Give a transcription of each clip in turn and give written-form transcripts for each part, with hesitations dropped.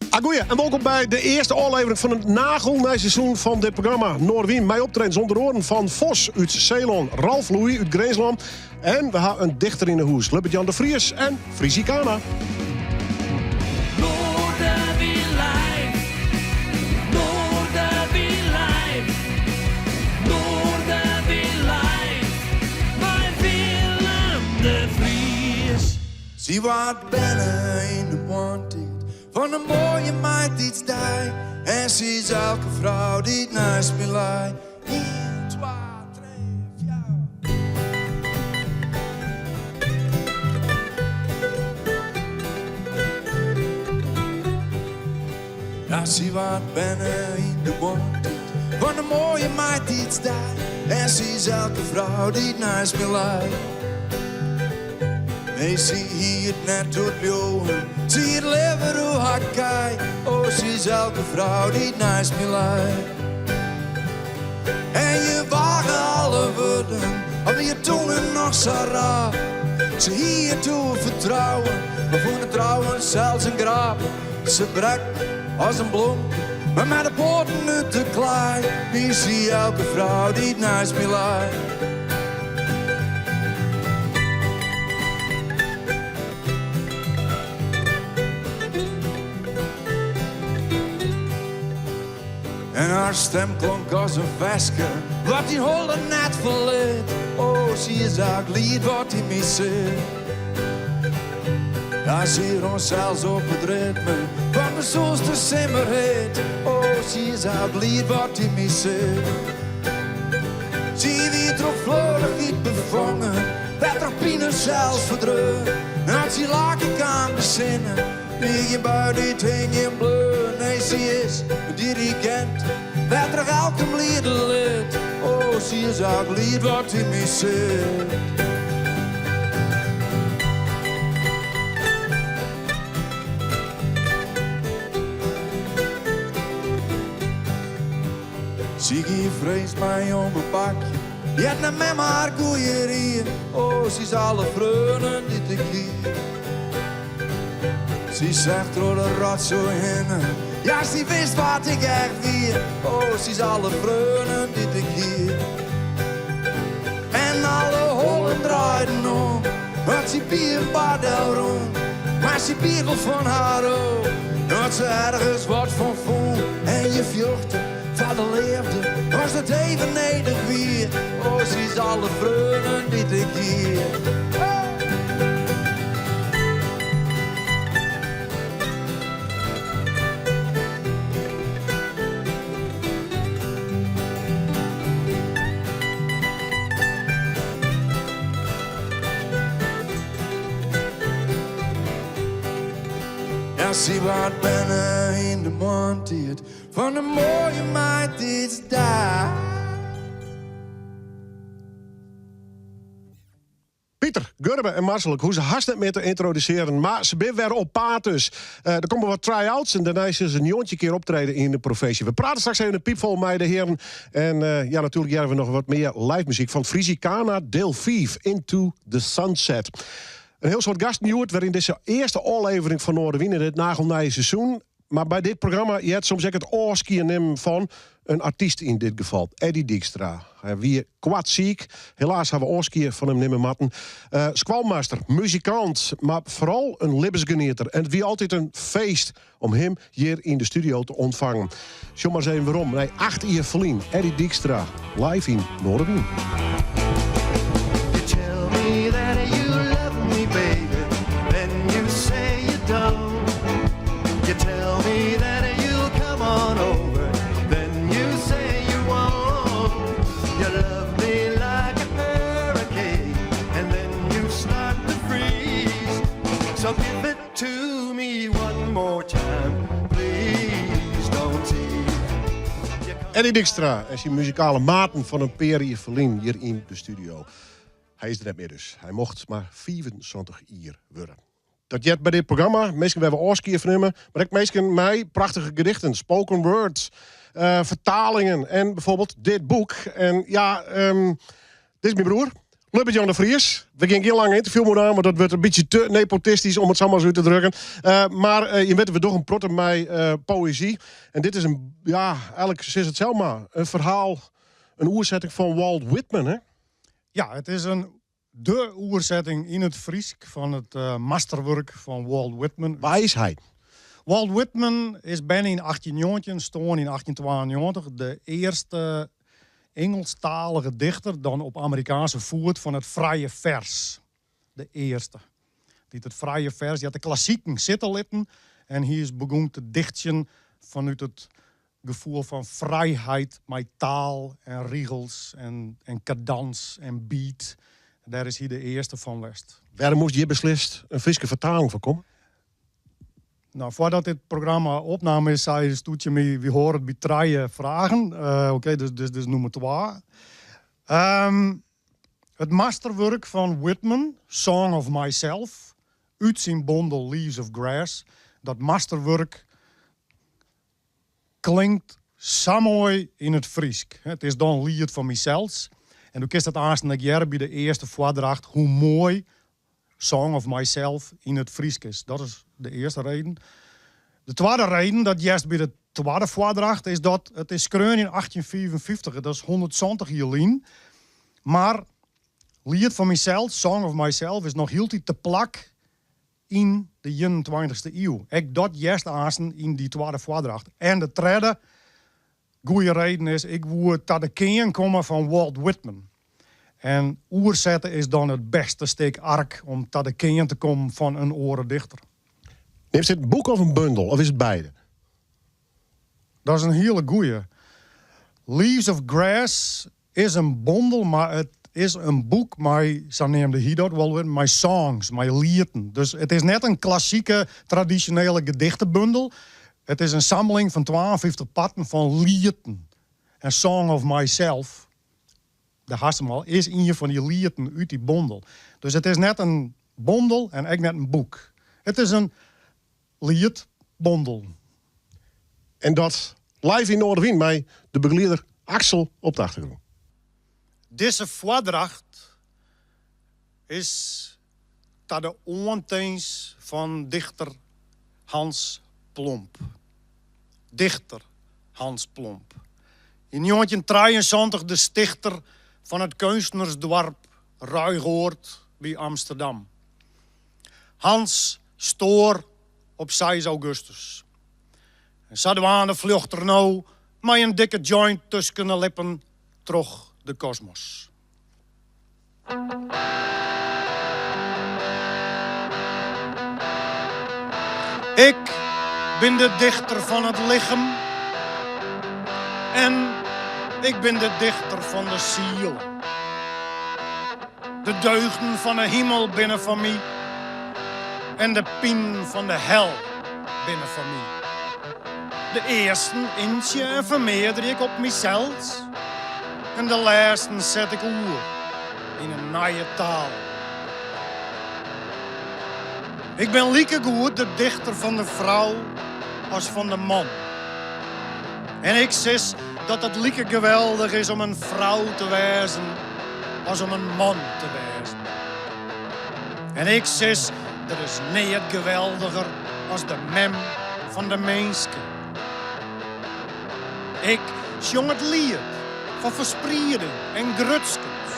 Goeie, en welkom bij de eerste aflevering van het nagelnijseizoen van dit programma. Noordwien, mij optreden zonder oren van Vos uit Ceylon, Ralf Louis uit Greensland. En we hebben een dichter in de hoes, Lubbert-Jan de Vries en Friesie Kana. Zie wat binnen in de wanted van een mooie meid die staat. En zie is elke vrouw die naast me lijkt. 1, 2, 3, 4. Ja, zie wat binnen in de wanted van een mooie meid die staat. En zie is elke vrouw die naast me lijkt. Nee, zie hier het net door blowen, zie het leven door haar kei. Oh, zie is elke vrouw die naast me lijkt. En je wagen alle woorden, al je tonen nog zo raar. Ze hier toe vertrouwen, maar voor het trouwen zelfs een graap. Ze brak als een bloem, maar met de poten uit te klein. Die zie elke vrouw die naast me lijkt. En haar stem klonk als een veske, wat die holle net verleed. Oh, zie je zaak lied wat die mis zit. Ja, zie ons zelfs op het ritme van de zoelste simmerheid. Oh, zie je zaak lied wat die mis zit. Zie wie trok vlorig niet bevangen, werd er pine zelfs verdreun. En als die laken kan bezinnen, wie je buiten niet hing in bleu. Nee, zie is de dirigent, werd er elke lied lid. Oh, zie je zaak lied wat hij mis zit. Zie je vreest mij om een pakje, je hebt naar mij maar koeierieën. Oh, zie is alle vreunen die te kier. Ze zegt door de rat zo heen. Ja, ze wist wat ik echt weer. Oh, ze is alle vreunen die ik hier. En alle holen draaiden om. Want ze bier badel rond. Maar ze biegel van haar ook. Dat ze ergens wat van voel. En je vjochten van de leefde. Was het even nedig weer. Oh, ze is alle vreunen die ik hier. Zie wat binnen in de monteert van de mooie meid die is daar. Pieter, Gurbe en Marcel, ik hoef ze haast niet meer te introduceren, maar ze zijn weer op paard dus. Er komen wat try-outs en daarna is ze een jontje keer optreden in de professie. We praten straks even een piepvol met de heren. En ja, natuurlijk hebben we nog wat meer live muziek van Friesie Kana, deel 5, Into the Sunset. Een heel soort gastnieuwt waarin deze eerste aflevering van Noorderwien in het nagelnijseizoen. Maar bij dit programma, je hebt soms ook het oorskiën nemen van een artiest in dit geval, Eddie Dijkstra. Hij wie kwadziek. Helaas hebben we oorskiën van hem nemen matten. Squalmaster, muzikant, maar vooral een libbesgenieter. En het wie altijd een feest om hem hier in de studio te ontvangen. Zomaar maar eens even waarom. Nee, 8 uur verlien. Eddie Dijkstra, live in Noorderwien. You tell me that you'll come on over, then you say you won't. You love me like a hurricane, and then you start to freeze. So give it to me one more time, please don't tease. Eddie Dijkstra is die muzikale maten van een Peri Verlien hier in de studio. Hij is er net meer dus. Hij mocht maar 24 uur worden. Dat jet bij dit programma. Meestal hebben we oorskiën van hem. Maar ik meestal mij prachtige gedichten, spoken words, vertalingen en bijvoorbeeld dit boek. En ja, dit is mijn broer. Lubbert Jan de Vries. We gingen heel lang interview moeten aan, maar dat werd een beetje te nepotistisch om het zo maar zo te drukken. Maar je weet we toch een protte met poëzie. En dit is eigenlijk is het zelf maar een verhaal, een oerzetting van Walt Whitman, hè? Ja, het is de oerzetting in het Fries van het masterwerk van Walt Whitman. Waar is hij? Walt Whitman is bijna in 1819, stoorn in 1892, de eerste Engelstalige dichter dan op Amerikaanse voet van het vrije vers. De eerste. Die het vrije vers, die had de klassieken zitten litten en hij is begonnen te dichtjen vanuit het gevoel van vrijheid met taal en regels en cadans en beat. Daar is hij de eerste van West. Waarom moest je beslist een Friese vertaling voor komen? Nou, voordat dit programma opname is, zei Stoetje me, we horen het bij 3 vragen. Oké, dus nummer 2. Het masterwerk van Whitman, Song of Myself, uit zijn bundel Leaves of Grass. Dat masterwerk klinkt zo mooi in het Fries. Het is dan lied van mezelf. En toen kist het aanstaan jaar bij de eerste voordracht hoe mooi Song of Myself in het Fries is. Dat is de eerste reden. De tweede reden, dat juist bij de tweede voordracht, is dat het is geschreven in 1854. Dat is 120 jaar geleden. Maar lied van mezelf, Song of Myself, is nog heel te plak in de 21ste eeuw. Ik dat juist aanstaan in die tweede voordracht. En de derde goede reden is, ik wil tot de kern komen van Walt Whitman. En oerzetten is dan het beste steek ark om tot de kern te komen van een orendichter. Is dit een boek of een bundel, of is het beide? Dat is een hele goeie. Leaves of Grass is een bundel, maar het is een boek met, zo neemde hij dat wel weer, met songs, met lieden. Dus het is net een klassieke, traditionele gedichtenbundel. Het is een sammeling van 52 parten van lieden. En Song of Myself, de hassemal, is een van die lieden uit die bundel. Dus het is net een bundel en ik net een boek. Het is een liedbundel. En dat live in Noorderwien met de begeleider Axel op de achtergrond. Deze voordracht is tot de onteens van dichter Hans Plomp. Dichter Hans Plomp. In 1973 de stichter van het kunstenaarsdorp Ruigoord bij Amsterdam. Hans stoor op 6 augustus. En zaten we aan de vlucht er nou met een dikke joint tussen de lippen terug de kosmos. Ik ben de dichter van het lichaam en ik ben de dichter van de ziel. De deugden van de hemel binnen van mij en de pijn van de hel binnen van mij. De eerste eentje en vermeerder ik op mezelf en de laatste zet ik oer in een nieuwe taal. Ik ben lieke goed de dichter van de vrouw als van de man. En ik zeg dat het lieke geweldig is om een vrouw te wezen als om een man te wezen. En ik zeg dat is niet geweldiger als de mem van de mensen. Ik zong het lied van verspreiding en grutskens.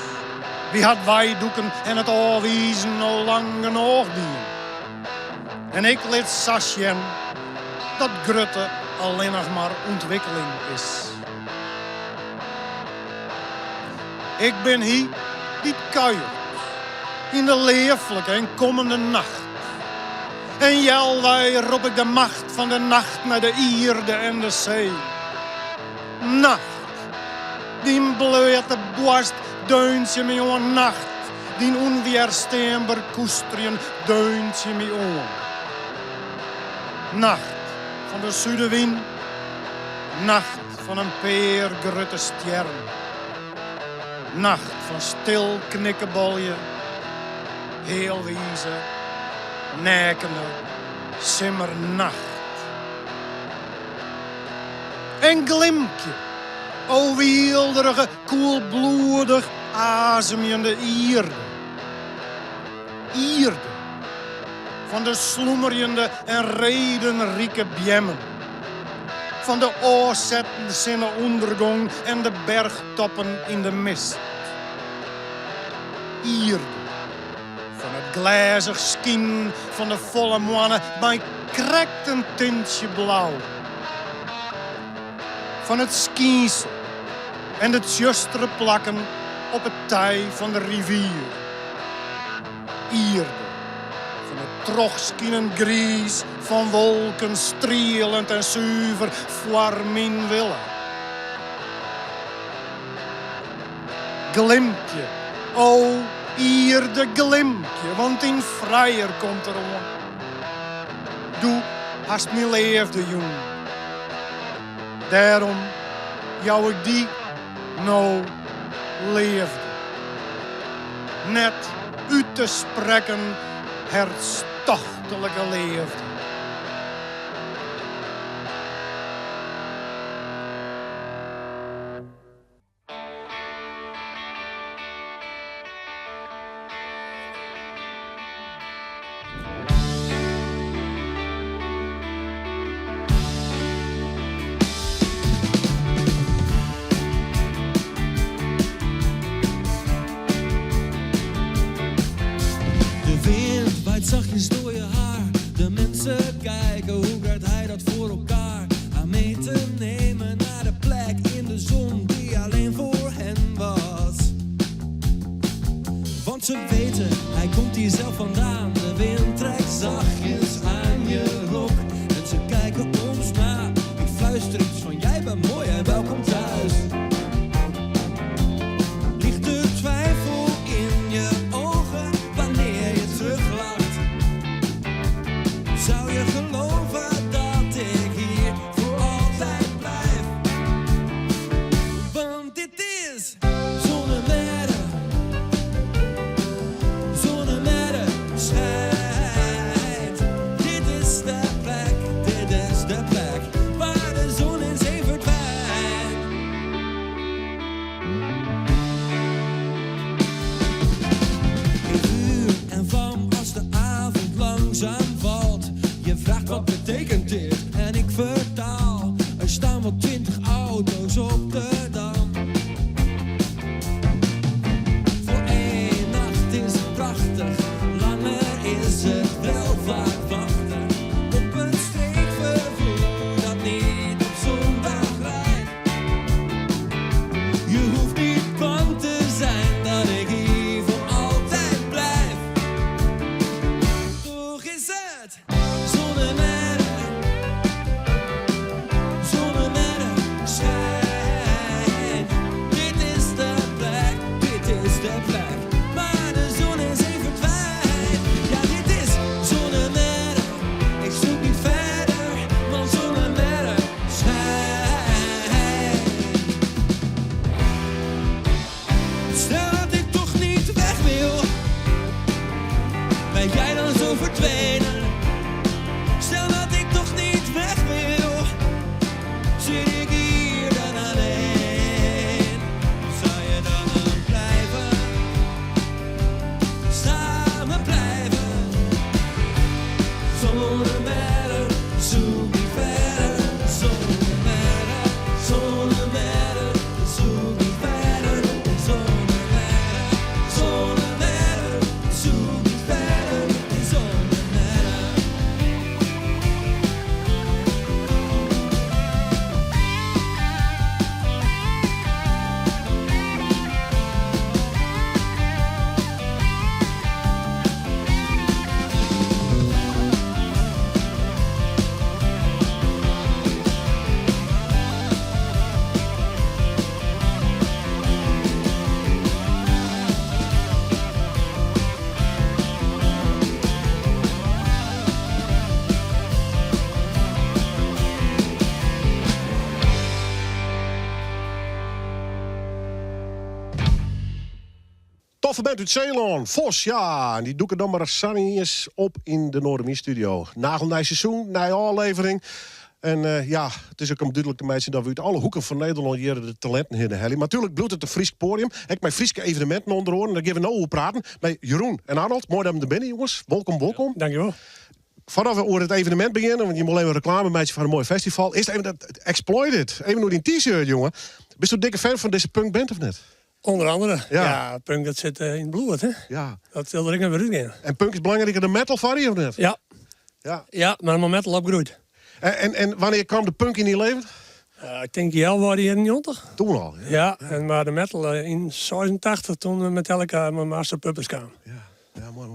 Wie had wijdoeken en het afwijzen al lang genoeg dien. En ik liet Sasjen dat grutte alleen nog maar ontwikkeling is. Ik ben hier die kuiert in de leeflijke en komende nacht. En jelwij roep ik de macht van de nacht naar de ierde en de zee. Nacht, die bleute borst deunt je me aan nacht. Die onweerstaanbaar koesterien deunt je me aan. Nacht van de zuidenwind, nacht van een peergrutte sterren. Nacht van stil knikkenbolje, heel wijze, nekende, simmernacht. Een glimpje, o wilderige, koelbloedig ademende ierde. Ierde. Van de sloemerende en redenrijke bjemmen. Van de oorzettende zinnen ondergang en de bergtoppen in de mist. Ierde. Van het glazig skin van de volle mannen bij krekt een tintje blauw. Van het skiensel en het justere plakken op het tij van de rivier. Ierde. Van het trogskienen gries van wolken strielend en zuiver voor mijn wille. Glimpje, o ierde glimpje, want in vrijer komt er om. Du hast me leefde, jong. Daarom jou ik die nou leefde. Net uit te spreken herstochtelijke leefde. De wind waait zachtjes door je haar. De mensen kijken, hoe krijgt hij dat voor elkaar? Haar mee te nemen naar de plek in de zon die alleen voor hen was. Want ze weten, hij komt hier zelf vandaan. De wind trekt zachtjes aan je rok. En ze kijken ons na. Ik fluister iets van, jij bent mooi en welkom thuis. Ligt de twijfel in je ogen wanneer je teruglacht? Zou je geloven dat ik hier voor altijd blijf? Want dit is Zonnemeer, Zonnemeer schijnt. Dit is de plek waar de zon in zee verdwijnt. In vuur en vlam als de avond langzaam valt. Je vraagt wat betekent dit en ik vertaal. Er staan wel 20 auto's op de dam. Voor één nacht is het prachtig, langer is het wel vaak wachten. Op een streekvervoer dat niet op zondag rijdt. Je hoeft niet bang te zijn dat ik hier voor altijd blijf. Toch is het Zonnemeer, Zonnemeer schijnt. Dit is de plek waar de zon in zee verdwijnt. Ja, dit is Zonnemeer, ik zoek niet verder, want Zonnemeer schijnt. Stel dat ik toch niet weg wil, ben jij dan zo verdwenen? Stel dat ik toch niet weg wil, zit ik hier dan alleen? Zou je dan blijven, samen blijven? Zonnemeer, zoek niet verder. Zonnemeer, Zonnemeer, zoek niet verder. Zonnemeer, Zonnemeer, zoek niet verder. Zonnemeer. Toffe band uit Zeeland, Vos, ja. En die doe ik er dan maar eens op in de Noordermie studio. Nagelnij seizoen, nij aflevering. En het is ook een duidelijke meisje dat we uit alle hoeken van Nederland hier de talenten hebben. Maar natuurlijk bloedt het een Fries podium. Ik mijn Friese evenementen onder oren. Daar gaan we nou over praten. Bij Jeroen en Arnold. Mooi dat we er binnen, jongens. Welkom. Dankjewel. Voordat we over het evenement beginnen, want je moet alleen maar reclame meisje van een mooi festival. Eerst even dat Exploited. Even door die t-shirt, jongen. Bist u een dikke fan van deze punkband of net? Onder andere. Ja. Ja, punk dat zit in het bloed, hè. Ja. Dat wilde ik naar weer uitgaan. En punk is belangrijker dan metal voor je, of net? Ja. Ja. Ja, maar mijn metal opgroeit. En wanneer kwam de punk in je leven? Ik denk jij was hier in 90. Toen al. Ja, en maar de metal in 86 toen Metallica mijn Master Puppets kwam. Ja, mooi.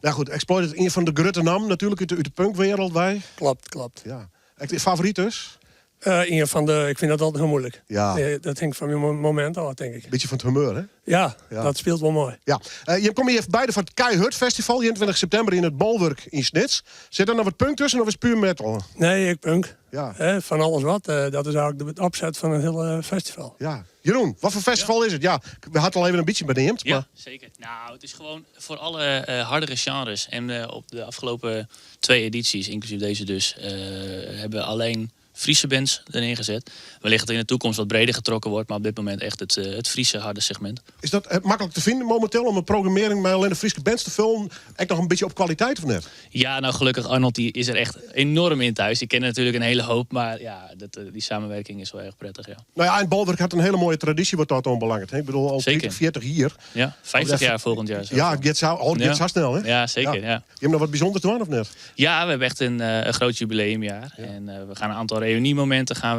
Nou goed, Exploited, een van de grote namen natuurlijk uit de punkwereld bij. Klopt. Ja. Favoriet dus? Een van de, ik vind dat altijd heel moeilijk. Ja. Dat hangt van mijn moment af, denk ik. Beetje van het humeur, hè? Ja, Ja. dat speelt wel mooi. Ja. Je komt hier beide van het Keihurt Festival, 21 september in het Bolwerk in Snits. Zit er nou wat punk tussen of is het puur metal? Nee, ik punk. Ja. Van alles wat. Dat is eigenlijk de opzet van het hele festival. Ja. Jeroen, wat voor festival is het? Ja, we hadden al even een beetje beneemd. Ja, Maar... zeker. Nou, het is gewoon voor alle hardere genres. En op de afgelopen 2 edities, inclusief deze dus, hebben we alleen Friese bands erin gezet. Wellicht dat in de toekomst wat breder getrokken wordt, maar op dit moment echt het Friese harde segment. Is dat makkelijk te vinden momenteel om een programmering met alleen de Friese bands te vullen? Echt nog een beetje op kwaliteit of net? Ja, nou gelukkig Arnold die is er echt enorm in thuis. Ik ken natuurlijk een hele hoop, maar ja, die samenwerking is wel erg prettig, ja. Nou ja, en Bolwerk had een hele mooie traditie wat dat onbelangrijk is. Ik bedoel, al Zeker. 40 hier. Ja, 50 jaar volgend jaar. Zo. Ja, het gaat zo snel, hè? Ja, zeker, ja. Je hebt nog wat bijzonders gedaan of net? Ja, we hebben echt een groot jubileumjaar. Ja. En we gaan een aantal reuniemomenten gaan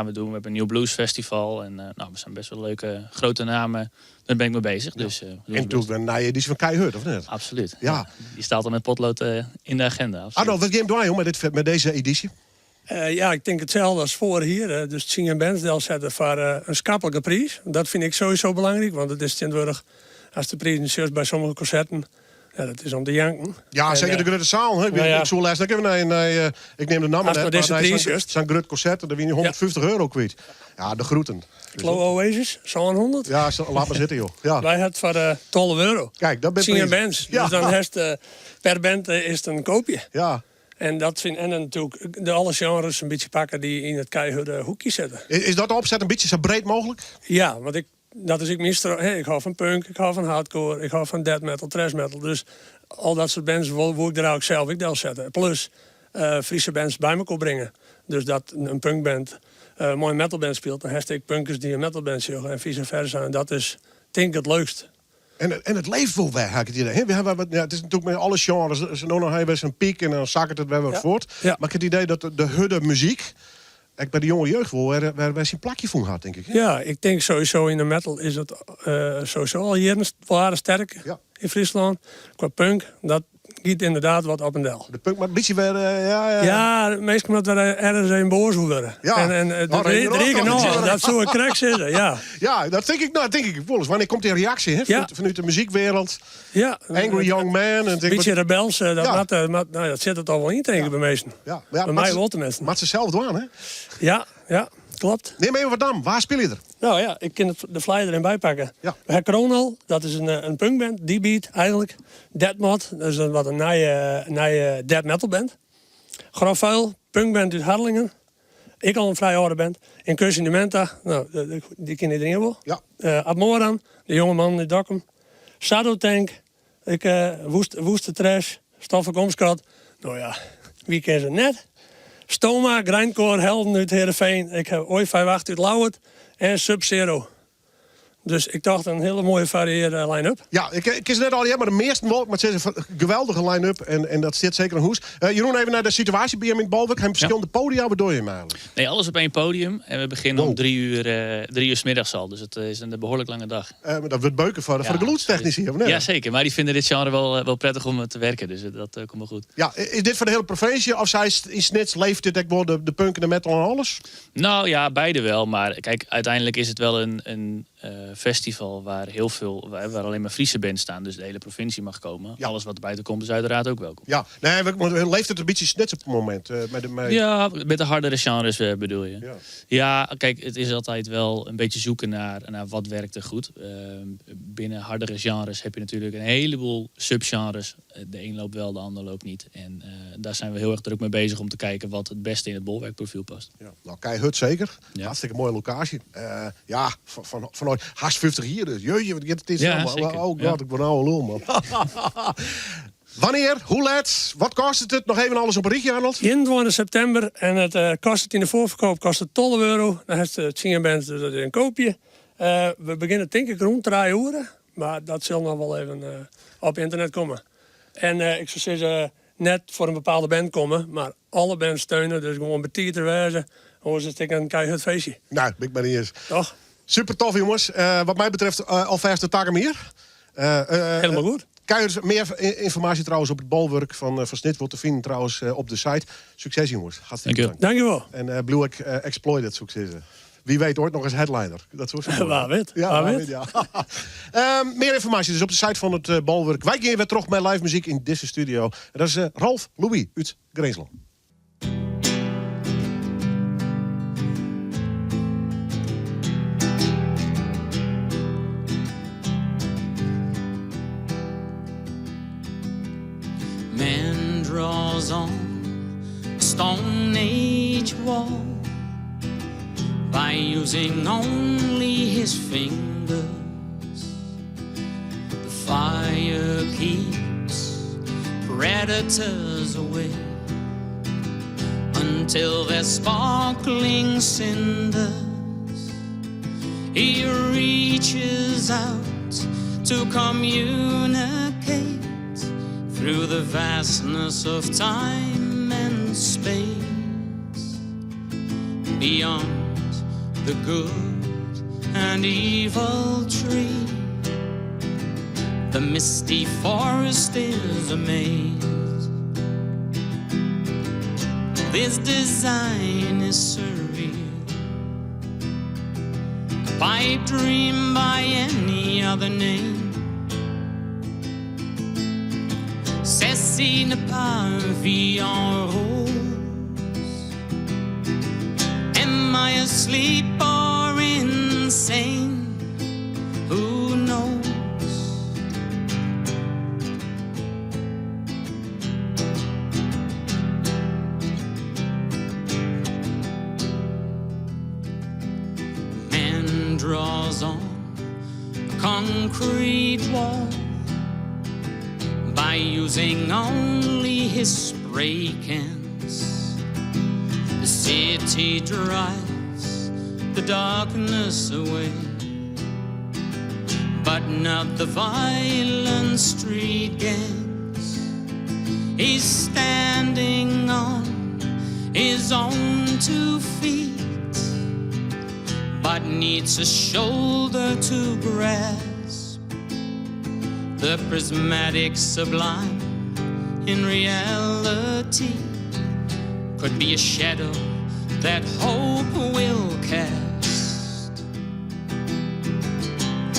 we doen. We hebben een nieuw bluesfestival. En we zijn best wel leuke grote namen. Daar ben ik mee bezig. Ja. Dus, en natuurlijk een nieuwe editie van Keihurt, of net? Absoluut. Ja. Die staat al met potlood in de agenda. Arnold, wat game doe je met deze editie? Ja, ik denk hetzelfde als voor hier. Dus het Sing Bandsdel zetten voor een schappelijke prijs. Dat vind ik sowieso belangrijk, want het is tegenwoordig, als de prijs bij sommige concerten, ja, dat is om te janken. Ja, en, zeker de grote zaal. Hè? Ik zou laatst even naar ik neem de naam als maar deze prijs is. Zo'n groot concert, daar win je 150 euro kwijt. Ja, de groeten. Glow Oasis, zo'n 100. Ja, laat maar zitten, joh. Ja. Wij hebben het voor 12 euro. Kijk, dat ben Sing Bands. Ja. Dus dan heeft per band is het een koopje. Ja. En dat vind en dan natuurlijk alle genres een beetje pakken die in het keihard hoekje zetten. Is dat de opzet een beetje zo breed mogelijk? Ja, want dat is ik meestal. Ik hou van punk, ik hou van hardcore, ik hou van death metal, thrash metal. Dus al dat soort bands wil ik er ook zelf ik deel zetten. Plus Friese bands bij elkaar brengen. Dus dat een punkband een mooie metalband speelt, dan heb ik punkers die een metalband zeggen en vice versa. En dat is denk ik het leukst. En het leeft wel weg, heb ik het idee. Het is natuurlijk met alle genres. Ze nog even een piek en dan zakken het weer wat voort. Ja. Maar ik heb het idee dat de hudde muziek, ik bij de jonge jeugd wel, waar zijn plakje voor had, denk ik. Ja, ik denk sowieso in de metal is het sowieso al hier wel aardig sterk in Friesland. Qua punk, dat giet inderdaad wat op en del. De punk, maar een beetje weer, Ja, meestal omdat we ergens een boos worden. Ja. En de regen nog, dat zou een crack zitten, ja. Ja, dat denk ik wel eens. Wanneer komt die reactie vanuit de muziekwereld? Ja. Angry Young Man. Een beetje rebels, dat zit het al wel in tegen bij meesten. Ja, bij mij wel tenminste. Maar ze zelf doen, hè? Ja, klopt. Neem even wat dan. Waar speel je er? Nou ja, ik kan de flyer erin bijpakken. Ja. We hebben Kronal, dat is een punkband, die beat eigenlijk. Deadmod, dat is wat een nieuwe death metal band. Grafvuil, punkband uit Harlingen. Ik al een vrij oude band. In Cusinimenta, nou, die ken iedereen wel. Ja. Admoran, de jonge man uit Dokkum. Shadow Tank, Woeste Trash, Stoffel Komskat. Nou ja, wie ken ze net? Stoma, Grindcore, Helden uit Heerenveen. Ik heb ooit 58 uit Lauwert en Sub-Zero. Dus ik dacht een hele mooie varieerde line-up. Ja, ik is net al, maar de meeste wel, maar het is een geweldige line-up en dat zit zeker een hoes. Jeroen, even naar de situatie bij hem in het Bolwerk. Hij heeft verschillende podia, wat doe je hem eigenlijk? Nee, alles op één podium. En we beginnen om 3 uur 's middags al. Dus het is een behoorlijk lange dag. Maar dat wordt beuken voor de geluidstechnici, of nee? Ja, zeker. Maar die vinden dit genre wel prettig om te werken. Dus dat komt wel goed. Ja, is dit voor de hele provincie? Of zij in Snits leeft dit ook wel de punk en de metal en alles? Nou ja, beide wel. Maar kijk, uiteindelijk is het wel een festival waar waar alleen maar Friese bands staan, dus de hele provincie mag komen. Ja. Alles wat er buiten komt is uiteraard ook welkom. Ja, nee, we leeft het een beetje snits op het moment. Ja, met de hardere genres bedoel je. Ja. Ja, kijk, het is altijd wel een beetje zoeken naar wat werkt er goed. Binnen hardere genres heb je natuurlijk een heleboel subgenres. De een loopt wel, de ander loopt niet. En daar zijn we heel erg druk mee bezig om te kijken wat het beste in het bolwerkprofiel past. Ja, nou, Keihut zeker. Ja. Hartstikke mooie locatie. Vanuit haast 50 hier dus. Jeetje, wat het is Ja, allemaal. zeker. Oh god, Ja. ik ben nou een lul, man. Wanneer? Hoe laat? Wat kost het? Nog even alles op een rietje, Arnold. 21 september en het kost het in de voorverkoop kost het €12. Dan heeft het Singerband dus een koopje. We beginnen denk ik rond 3 uur, maar dat zal nog wel even op internet komen. En ik zou zeggen, net voor een bepaalde band komen, maar alle bands steunen, dus gewoon betiert te wijzen. Hoe is het een keihard feestje, Nou, ik ben niet eens. toch? Super tof, jongens. Wat mij betreft alvast de takken meer. Helemaal goed. Keihut, meer informatie trouwens op het bolwerk van Snitwold te vinden trouwens op de site. Succes, jongens. Hartstikke Dank bedankt. Dankjewel. En Blue Exploited succes. Wie weet ooit nog eens headliner. Dat soort van. Waar weet. Ja, Waar waar weet. weet, ja. Meer informatie dus op de site van het bolwerk. Wij gaan weer terug met live muziek in deze studio. En dat is Ralf Louis uit Greensland. Man draws on a Stone Age wall by using only his fingers. The fire keeps predators away until they're sparkling cinders. He reaches out to communicate through the vastness of time and space, beyond the good and evil tree. The misty forest is a maze. This design is surreal, a pipe dream by any other name. Ceci ne pas vie en rose. Am I asleep or insane? Who knows? Man draws on a concrete wall by using only his spray cans. The city drives the darkness away, but not the violent street gangs. He's standing on his own 2 feet, but needs a shoulder to grasp the prismatic sublime. In reality, could be a shadow that hope will cast.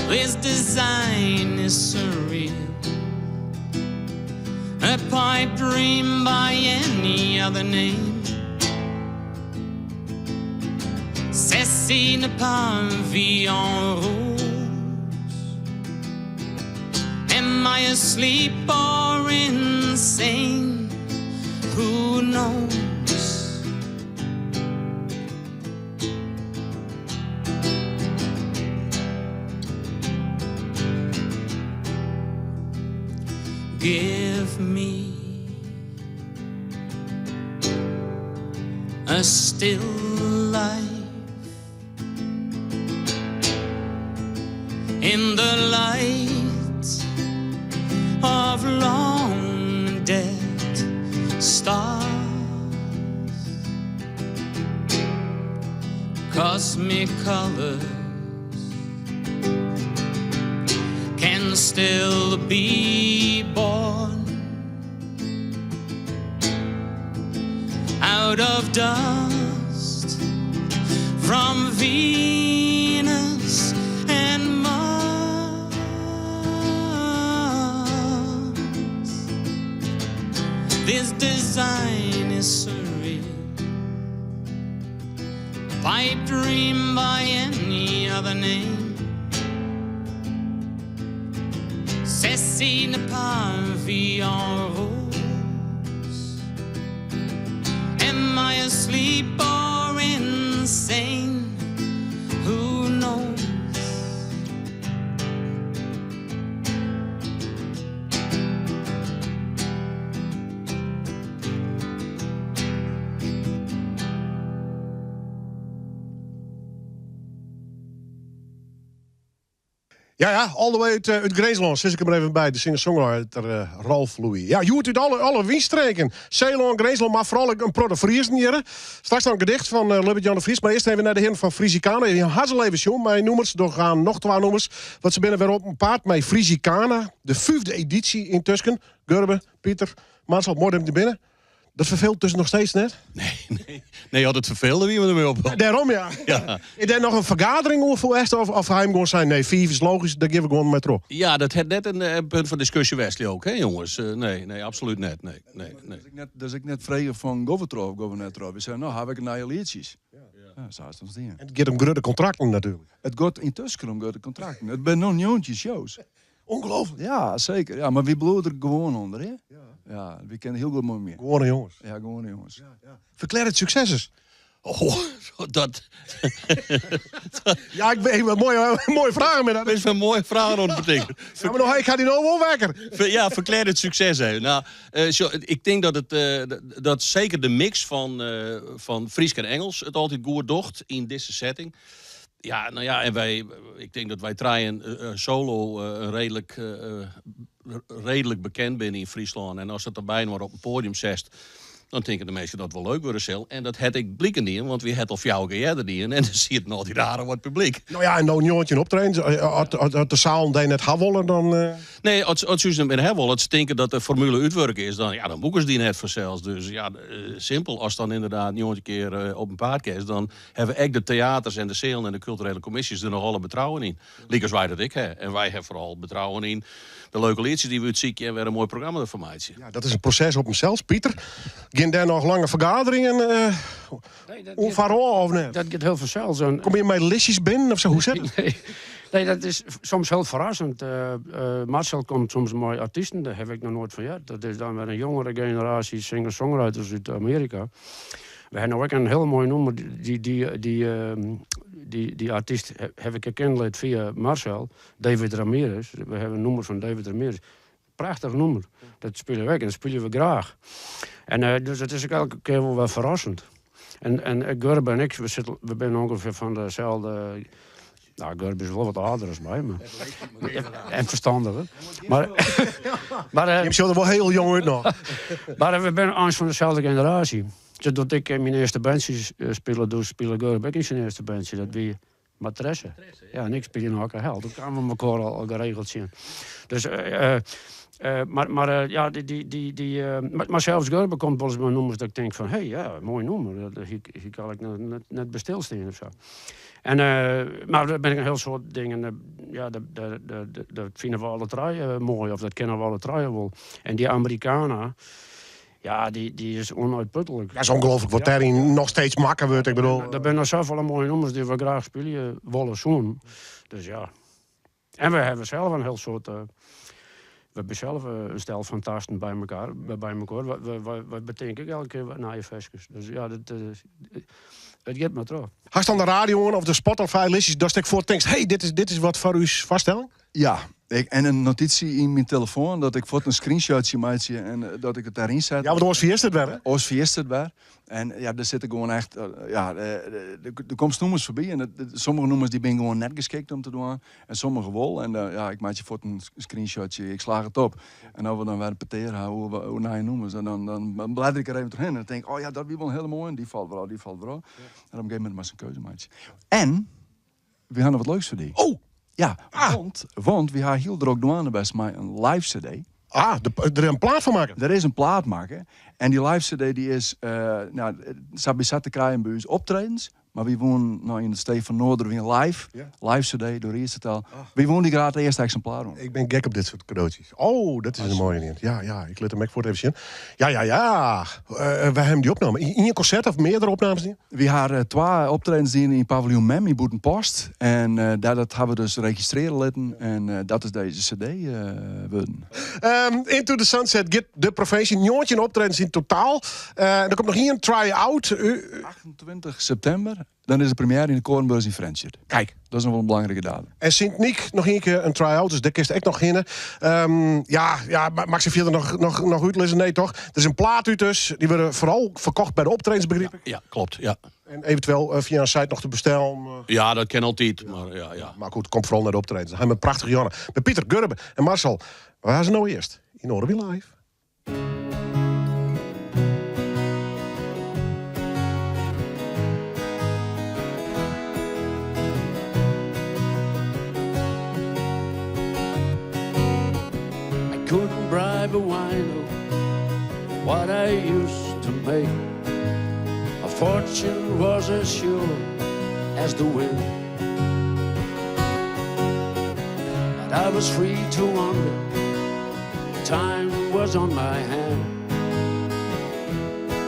This design is surreal, a pipe dream by any other name. Ceci ne pas vie en rose. Am I asleep or insane? Who knows? Give me a still life in the light of long dead stars. Cosmic colors can still be born out of dust from Venus and Mars. design is surreal. Pipe dream by any other name. Ceci n'est pas vie en rose. Am I asleep or insane? Who knows? Ja, all the way uit Greensland. Zit ik er maar even bij. De singer-songwriter Ralph Louis. Ja, je hoort uit alle windstreken. Zeeland, Greensland, maar vooral een protte Friesen hier. Straks dan een gedicht van Lubbert-Jan de Vries. Maar eerst even naar de heren van Friesikana. Die hadden even jong. Mijn noemers, doorgaan nog 2 noemers. Want ze binnen weer op een paard met Friesikana. De 5e editie in Tusken. Gurbe, Pieter, Marcel, mooi dat je binnen. Dat verveelt dus nog steeds net? Nee, dat verveelde wie we ermee op. Daarom, ja. Is er nog een vergadering over Est of hij hem gewoon zijn? Nee, 5 is logisch, daar geef ik gewoon met erop. Ja, dat had net een punt van discussie Wesley ook, hè jongens? Nee, absoluut net. Nee. Dus ik net vragen van Governetrov. We zeggen, nou, heb ik een nieuwe liedjes. Ja, zo is het ons ding. En het gaat om grote contracten natuurlijk. Het gaat intussen om grote contracten. Het zijn nog nieuwtjes shows. Ongelooflijk. Ja, zeker. Ja, maar wie bloedt er gewoon onder, hè? Ja, we kennen heel goed mooi meer. Gewone jongens. Ja, gewone jongens. Verklaar het successen. Oh, dat... Ja, ik ben mooie vragen met dat. Dat is een mooie vraag aan het betekenen. Ja, maar nog, ik ga die nou wel wekker. Ja, verklaar het succes. Hè. Nou, ik denk dat zeker de mix van Fries en Engels het altijd goed docht in deze setting. Ja, nou ja, en ik denk dat wij draaien solo redelijk bekend binnen in Friesland. En als dat erbij maar op een podium zest, dan denken de mensen dat wel leuk worden zal. En dat had ik blikken niet, want we had al 4 keer eerder niet. En dan zie je het nog die rare wat publiek. Nou ja, en nou een jongetje optreden. Als de zaal die net havwollen, dan... Nee, als ze met hebben het stinken dat de formule uitwerken is, dan boeken ze die net vanzelfs. Dus ja, simpel. Als dan inderdaad een jongetje keer op een paardkast, dan hebben echt de theaters en de zeelen en de culturele commissies er nog alle betrouwen in. Liekers wij dat ik heb. En wij hebben vooral betrouwen in de leuke liedjes die we uitzieken en weer een mooi programma ervan maken. Ja, dat is een proces op zichzelf, Pieter. Gaan daar nog lange vergaderingen? Of net? Dat gaat heel vanzelf. Kom je met listjes binnen of zo? Hoe zit het? Nee, dat is soms heel verrassend. Marcel komt soms met artiesten, daar heb ik nog nooit van gehad. Dat is dan weer een jongere generatie singer-songwriters uit Amerika. We hebben ook een heel mooi nummer. Die artiest heb ik gekend via Marcel, David Ramirez. We hebben een nummer van David Ramirez. Prachtig nummer. Dat spelen we en dat spelen we graag. En dus het is ook elke keer wel wat verrassend. En Gurbe en ik, we zijn ongeveer van dezelfde... Nou, Gurbe is wel wat ouder dan mij, maar... en verstandiger. Maar je ziet er wel heel jong uit nog. Maar we zijn eens van dezelfde generatie. Zodat ik in mijn eerste bandje spelen Gurbe ook in zijn eerste bandje. Dat wie matresse. Ja, en ik speel in elkaar hel. Dat kan we elkaar al geregeld zien. Dus... Maar zelfs Gurbe komt wel eens met nummers dat ik denk van... mooi nummer, hier kan ik net bij stilstaan of zo. Maar daar ben ik een heel soort dingen... dat vinden we alle 3 mooi, of dat kennen we alle 3 wel. En die Americana... Ja, die is onuitputtelijk. Ja, is ongelooflijk wat daarin nog steeds makker wordt, ik bedoel... Er zijn nog zoveel mooie nummers die we graag spelen willen zoen. Dus ja. En we hebben zelf een heel soort... we hebben zelf een stel van tasten bij elkaar. We betekenen elke keer naar je versjes. Dus ja, het gaat maar terug. Hast dan de radio of de Spotify-listjes, dat ik voor denk, dit is wat voor uw vaststelling? Ja, en een notitie in mijn telefoon, dat ik voor een screenshotje maakje en dat ik het daarin zet. Ja, want Oos Fiest het weer, hè? Oos Fiest het weer. En ja, daar zit ik gewoon echt... er komt nummers voorbij en sommige nummers die ben gewoon net geschikt om te doen. En sommige wel. En ik maak je voor een screenshotje, ik slaag het op. En als we dan weer een peteer houden hoe naar je nummers, en dan blader ik er even terug in. En dan denk ik, dat wie wel heel mooi en die valt wel, die valt wel. En op een gegeven moment maar zijn keuze maatje. En we gaan er wat leuks voor die. Oh! Ja, want we gaan heel druk doen best maar een live CD. Er is een plaat van maken? Er is een plaat maken. En die live CD die is, zat te krijgen bij ons optredens, Maar wie woon nou in de stad van Noorder weer live. Ja. Live CD door eerste taal. Wie woont die graag het eerste exemplaar om? Ik ben gek op dit soort cadeautjes. Oh, dat is een mooie niet. Ja, ik let hem echt voor het even zien. Ja. Wij hebben die opname. In je concert of meerdere opnames? Niet? We hadden 2 optredens in paviljoen Mem in Boetenpost. En dat hebben we dus registreren laten. En dat is deze CD worden. Into the Sunset get de provincie. 19 optredens in totaal. Er komt nog hier een try-out. 28 september. Dan is de première in de Korenbeurs in Friendship. Kijk, dat is nog wel een belangrijke datum. En Sint-Niek nog een keer een try-out, dus daar kist echt nog in. Mag ze verder nog uitlezen? Nee, toch? Er is een plaat uit dus. Die worden vooral verkocht bij de optredens, begreep ik. Ja, klopt. Ja. En eventueel via een site nog te bestellen. Ja, dat ken altijd. Maar ja. Maar goed, komt vooral naar de optredens. Dan hebben we een prachtige Janne. Met Pieter Gurbe en Marcel. Waar zijn ze nou eerst? In Orde weer live. Couldn't bribe a wino what I used to make. A fortune was as sure as the wind. But I was free to wander. Time was on my hand.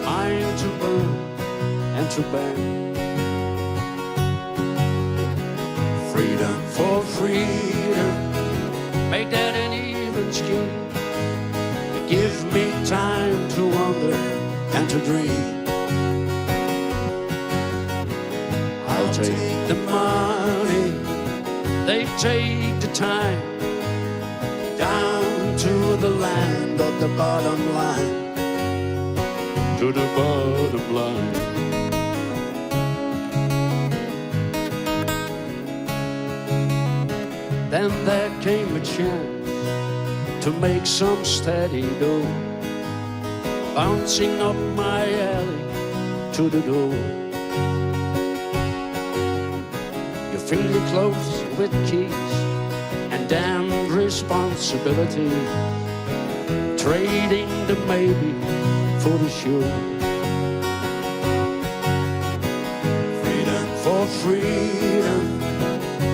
Mine to burn and to bend. Freedom for freedom. Make that an even scheme. Give me time to wonder and to dream. I'll take the money, they take the time. Down to the land of the bottom line. To the bottom line. Then there came a chance to make some steady dough, bouncing up my alley to the door. You fill your clothes with keys and damned responsibility, trading the maybe for the sure. Freedom for freedom,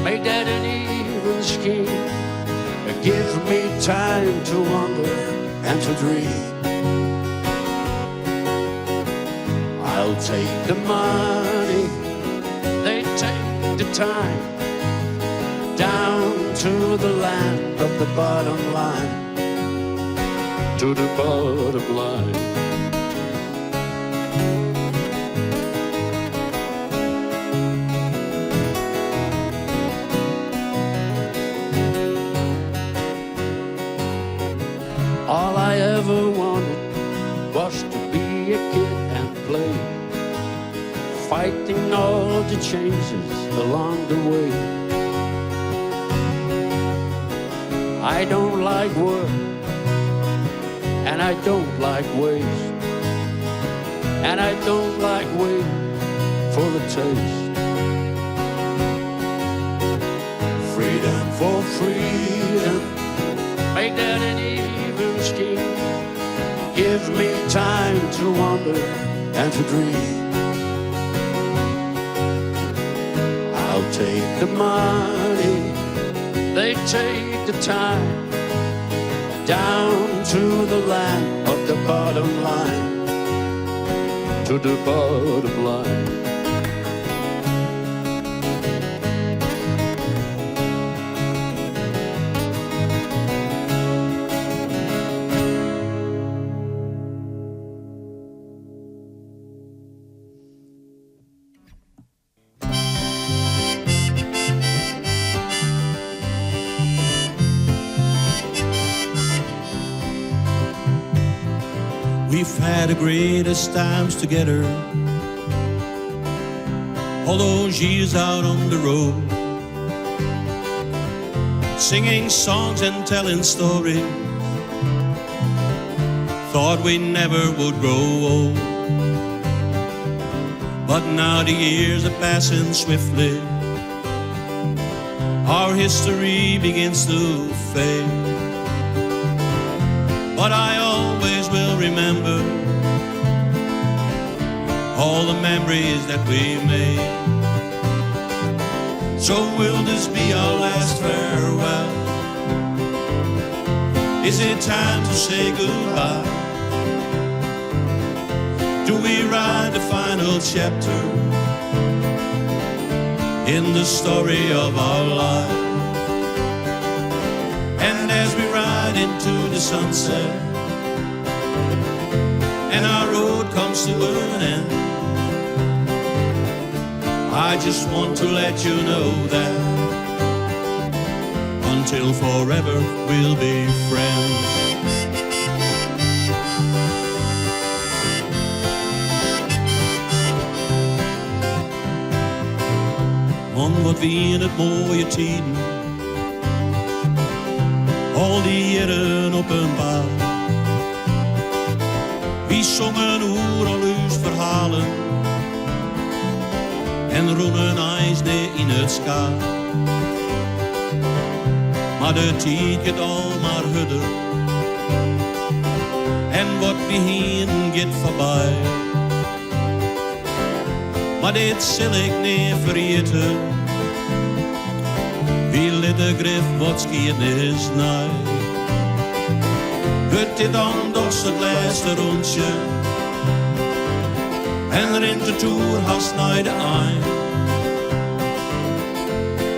make that an even scheme. Give me time to wonder and to dream. I'll take the money, they take the time. Down to the land of the bottom line. To the bottom line. All I ever wanted was to be a kid and play, fighting all the changes along the way. I don't like work, and I don't like waste, and I don't like waiting for the taste. Freedom for freedom, make that an even scheme. Give me time to wonder and to dream. I'll take the money, they take the time. Down to the land of the bottom line. To the bottom line. We've had the greatest times together, all those years out on the road, singing songs and telling stories. Thought we never would grow old, but now the years are passing swiftly. Our history begins to fade, but I always will remember all the memories that we made. So will this be our last farewell? Is it time to say goodbye? Do we write the final chapter in the story of our life? And as we ride into the sunset and our road comes to an end, I just want to let you know that until forever we'll be friends. Man, wat wie in het mooie tijden, al die heren op een baan. Wie zongen oer al uw verhalen en roenen ijs in het ska. Maar de tijd gaat al maar hudder en wat we heen gaat voorbij. Maar dit zal ik niet vergeten, wie liet de grif wat geschiedenis naai. Het is dan dus het laatste rondje en rent de toer haast naar de eind.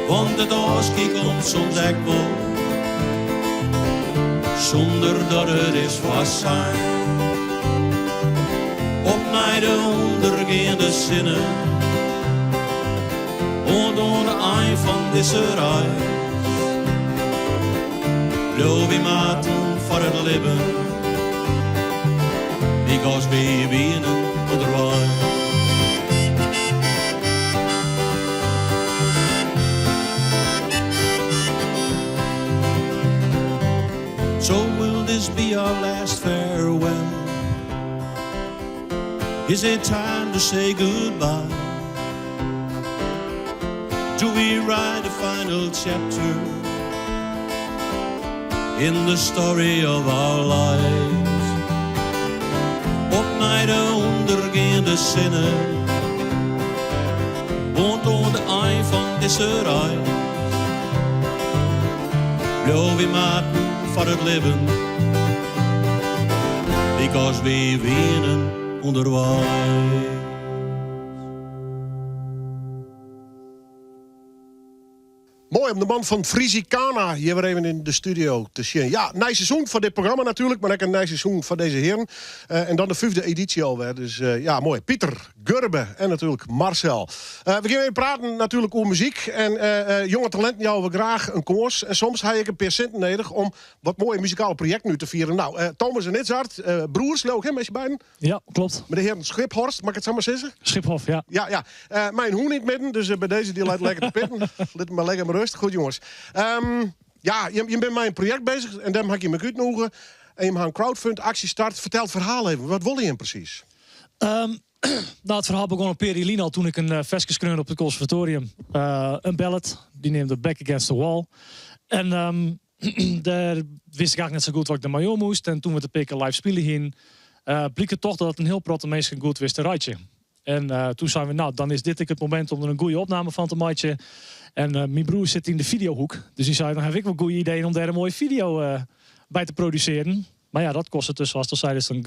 Want het afschiet komt soms echt wel, zonder dat het is vast zijn. Op naar de ondergaande zinnen, en door de eind van deze reis. Blijf we maten voor het leven, because we winnen onderwijs. So will this be our last farewell? Is it time to say goodbye? Do we write the final chapter in the story of our lives? Op naar de ondergaande zinnen, woont aan de eind van deze reis. Blijf we maten voor het leven, because we winnen onderwijs. Mooi om de man van Friesikana hier weer even in de studio te zien. Ja, nice seizoen voor dit programma natuurlijk, maar ook een nice seizoen voor deze heren. En dan de 5e editie alweer. Dus ja, mooi. Pieter, Gurbe en natuurlijk Marcel. We gaan even praten natuurlijk over muziek. En jonge talenten jou we graag een koers. En soms heb ik een paar centen nodig om wat mooie muzikale projecten nu te vieren. Nou, Thomas en Itzhard, broers, leuk hè, met je beiden? Ja, klopt. Met de heren Schiphorst, mag ik het zo maar zeggen? Schiphof, ja. Ja. Mijn hoen niet midden, dus bij deze die laat lekker te pitten. Laat maar lekker maar rust. Goed jongens. Ja, je bent met een project bezig en dan heb je me uitnodigen. En je hebt een crowdfund actie start. Vertel het verhaal even. Wat wil je hem precies? Nou, het verhaal begon op Perilien al toen ik een vestjes kreunde op het conservatorium. Een ballad, die neemde Back Against the Wall. En daar wist ik eigenlijk net zo goed wat ik ermee om moest. En toen we de PK live spelen heen, bleek het toch dat het een heel protte mensen goed wist een rijtje. En toen zeiden we, nou, dan is dit het moment om er een goede opname van te maken. En mijn broer zit in de videohoek. Dus die zei, dan heb ik wel goede ideeën om daar een mooie video bij te produceren. Maar ja, dat kost het dus, zoals al zei, dus een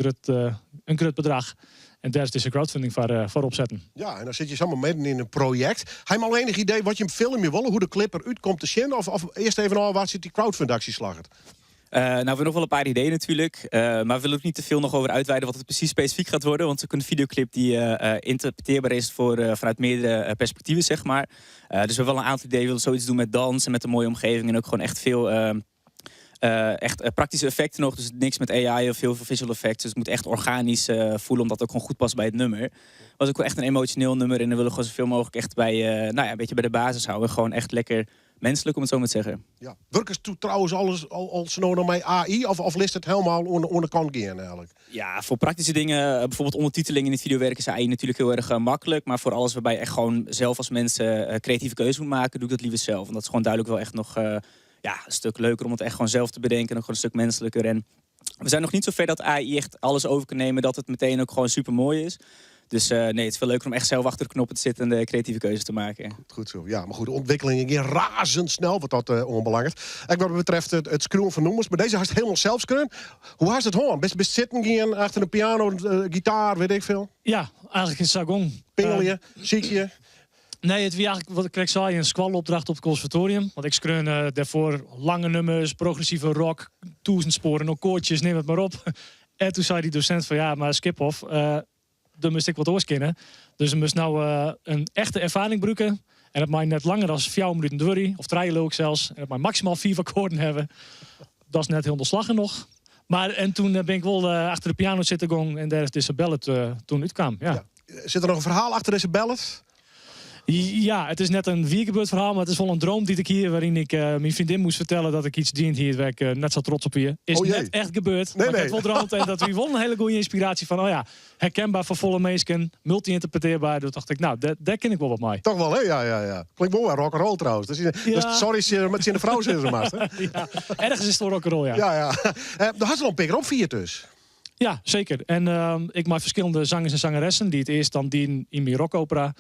grut bedrag. En daar is dus een crowdfunding voor opzetten. Ja, en dan zit je samen midden in een project. Heb je al enig idee wat je hem film je willen, hoe de clip eruit komt te zien? Of eerst even al, waar zit die crowdfund-actie slagert? Nou, we hebben nog wel een paar ideeën natuurlijk. Maar we willen ook niet te veel nog over uitweiden wat het precies specifiek gaat worden. Want het is ook een videoclip die interpreteerbaar is vanuit meerdere perspectieven, zeg maar. Dus we hebben wel een aantal ideeën. We willen zoiets doen met dans en met een mooie omgeving. En ook gewoon echt veel praktische effecten nog. Dus niks met AI of heel veel visual effects. Dus het moet echt organisch voelen, omdat het ook gewoon goed past bij het nummer. Het was ook wel echt een emotioneel nummer. En dan willen we gewoon zoveel mogelijk echt bij, een beetje bij de basis houden. Gewoon echt lekker menselijk, om het zo maar te zeggen. Ja. Werken ze trouwens alles al snel naar mij AI? Of list het helemaal onder kant gaan eigenlijk? Ja, voor praktische dingen, bijvoorbeeld ondertiteling in het videowerk is AI natuurlijk heel erg makkelijk. Maar voor alles waarbij je echt gewoon zelf als mensen creatieve keuze moet maken, doe ik dat liever zelf. Want dat is gewoon duidelijk wel echt nog een stuk leuker om het echt gewoon zelf te bedenken. En ook gewoon een stuk menselijker. En we zijn nog niet zo ver dat AI echt alles over kan nemen, dat het meteen ook gewoon super mooi is. Dus nee, het is veel leuker om echt zelf achter de knoppen te zitten en de creatieve keuzes te maken. Goed zo. Ja, maar goed, de ontwikkelingen gaan razendsnel wat dat onbelangrijk. En wat betreft het screwen van nummers, maar deze had het helemaal zelf screwen. Hoe had het hoor? Best zitten gaan achter een piano, gitaar, weet ik veel? Ja, eigenlijk in Sargon. Pingel je, ziek je? Nee, het was eigenlijk wat ik zei, een squalopdracht op het conservatorium. Want ik skreun daarvoor lange nummers, progressieve rock, toezensporen, ook koortjes, neem het maar op. En toen zei die docent van ja, maar Skiphoff, dan moest ik wat oorskennen. Dus we moest nou een echte ervaring gebruiken. En dat mag net langer dan 4 minuten duren, of 3 ook zelfs. En dat mag maximaal 4 akkoorden hebben. Dat is net heel onderslagen nog. Maar en toen ben ik wel achter de piano zitten gaan en daar is deze ballet toen uitkwam. Ja. Zit er nog een verhaal achter deze ballet? Ja, het is net een weergebeurd verhaal, maar het is wel een droom die ik hier, waarin ik mijn vriendin moest vertellen dat ik iets dient hier waar ik net zo trots op hier. Is net echt gebeurd. Nee, maar ik heb wel droomd en dat was wel een hele goede inspiratie van, oh ja, herkenbaar voor volle mensen, multi-interpreteerbaar. Toen dacht ik, nou, daar ken ik wel wat mee. Toch wel, hè? Ja. Klinkt wel rock'n'roll trouwens. Dus sorry, met zijn vrouw zitten ze maar. Ja, ergens is het wel rock'n'roll, ja. Ja. Daar had ze al een pikker op 4 dus. Ja, zeker. En ik maak verschillende zangers en zangeressen die het eerst dan die in mijn rockopera.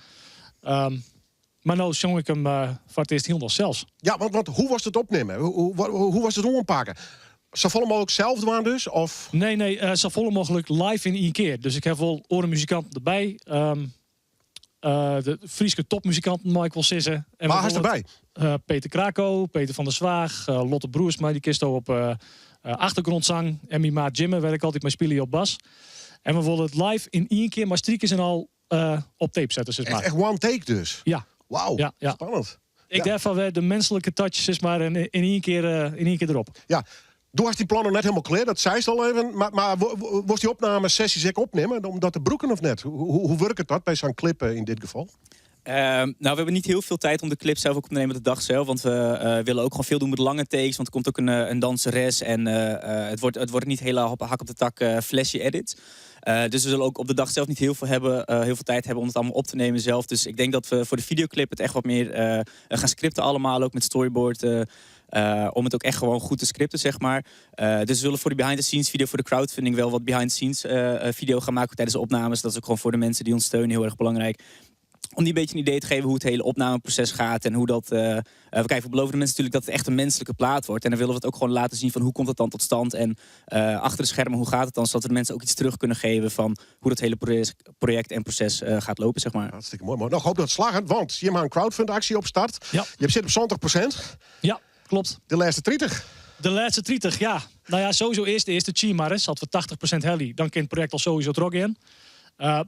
Maar nou zong ik hem voor het eerst heel nog zelfs. Ja, want hoe was het opnemen? Hoe was het aanpakken? Zo volle mogelijk zelf doen dus? Of? Nee, zo volle mogelijk live in 1 keer. Dus ik heb wel orenmuzikanten erbij. De Friese topmuzikanten mag ik wel sissen. En waar is erbij? Peter Krako, Peter van der Zwaag, Lotte Broersma, die kist op achtergrondzang. En mijn maat Jimmy, waar ik altijd mee spelen op bas. En we willen het live in 1 keer, maar strikjes en al op tape zetten. Zeg maar. Echt one take dus? Ja. Wauw, ja. Spannend. Ik denk van de menselijke touch is maar in 1 keer erop. Ja, toen was die plannen net helemaal klaar, dat zei ze al even. Maar was die opname sessies ook opnemen om dat te broeken of net? Hoe werkt het dat bij zo'n clip in dit geval? Nou, we hebben niet heel veel tijd om de clip zelf ook op te nemen de dag zelf. Want we willen ook gewoon veel doen met lange takes. Want er komt ook een danseres. En het wordt niet hele hak op de tak flashy edits. Dus we zullen ook op de dag zelf niet heel veel tijd hebben om het allemaal op te nemen zelf. Dus ik denk dat we voor de videoclip het echt wat meer gaan scripten allemaal. Ook met storyboard. Om het ook echt gewoon goed te scripten, zeg maar. Dus we zullen voor de behind-the-scenes video, voor de crowdfunding wel wat behind-the-scenes video gaan maken tijdens de opnames. Dat is ook gewoon voor de mensen die ons steunen heel erg belangrijk. Om die een beetje een idee te geven hoe het hele opnameproces gaat. En hoe dat... we beloven de mensen natuurlijk dat het echt een menselijke plaat wordt. En dan willen we het ook gewoon laten zien van hoe komt het dan tot stand. En achter de schermen, hoe gaat het dan? Zodat we de mensen ook iets terug kunnen geven van hoe dat hele project en proces gaat lopen, zeg maar. Hartstikke mooi. Maar nog hoop dat het slagen, want je maakt een crowdfund-actie op start. Ja. Je zit op 20%. Ja, klopt. De laatste 30. De laatste 30, ja. Nou ja, sowieso eerst de eerste Chimaris. Had we 80% heli, dan kan het project al sowieso trok in.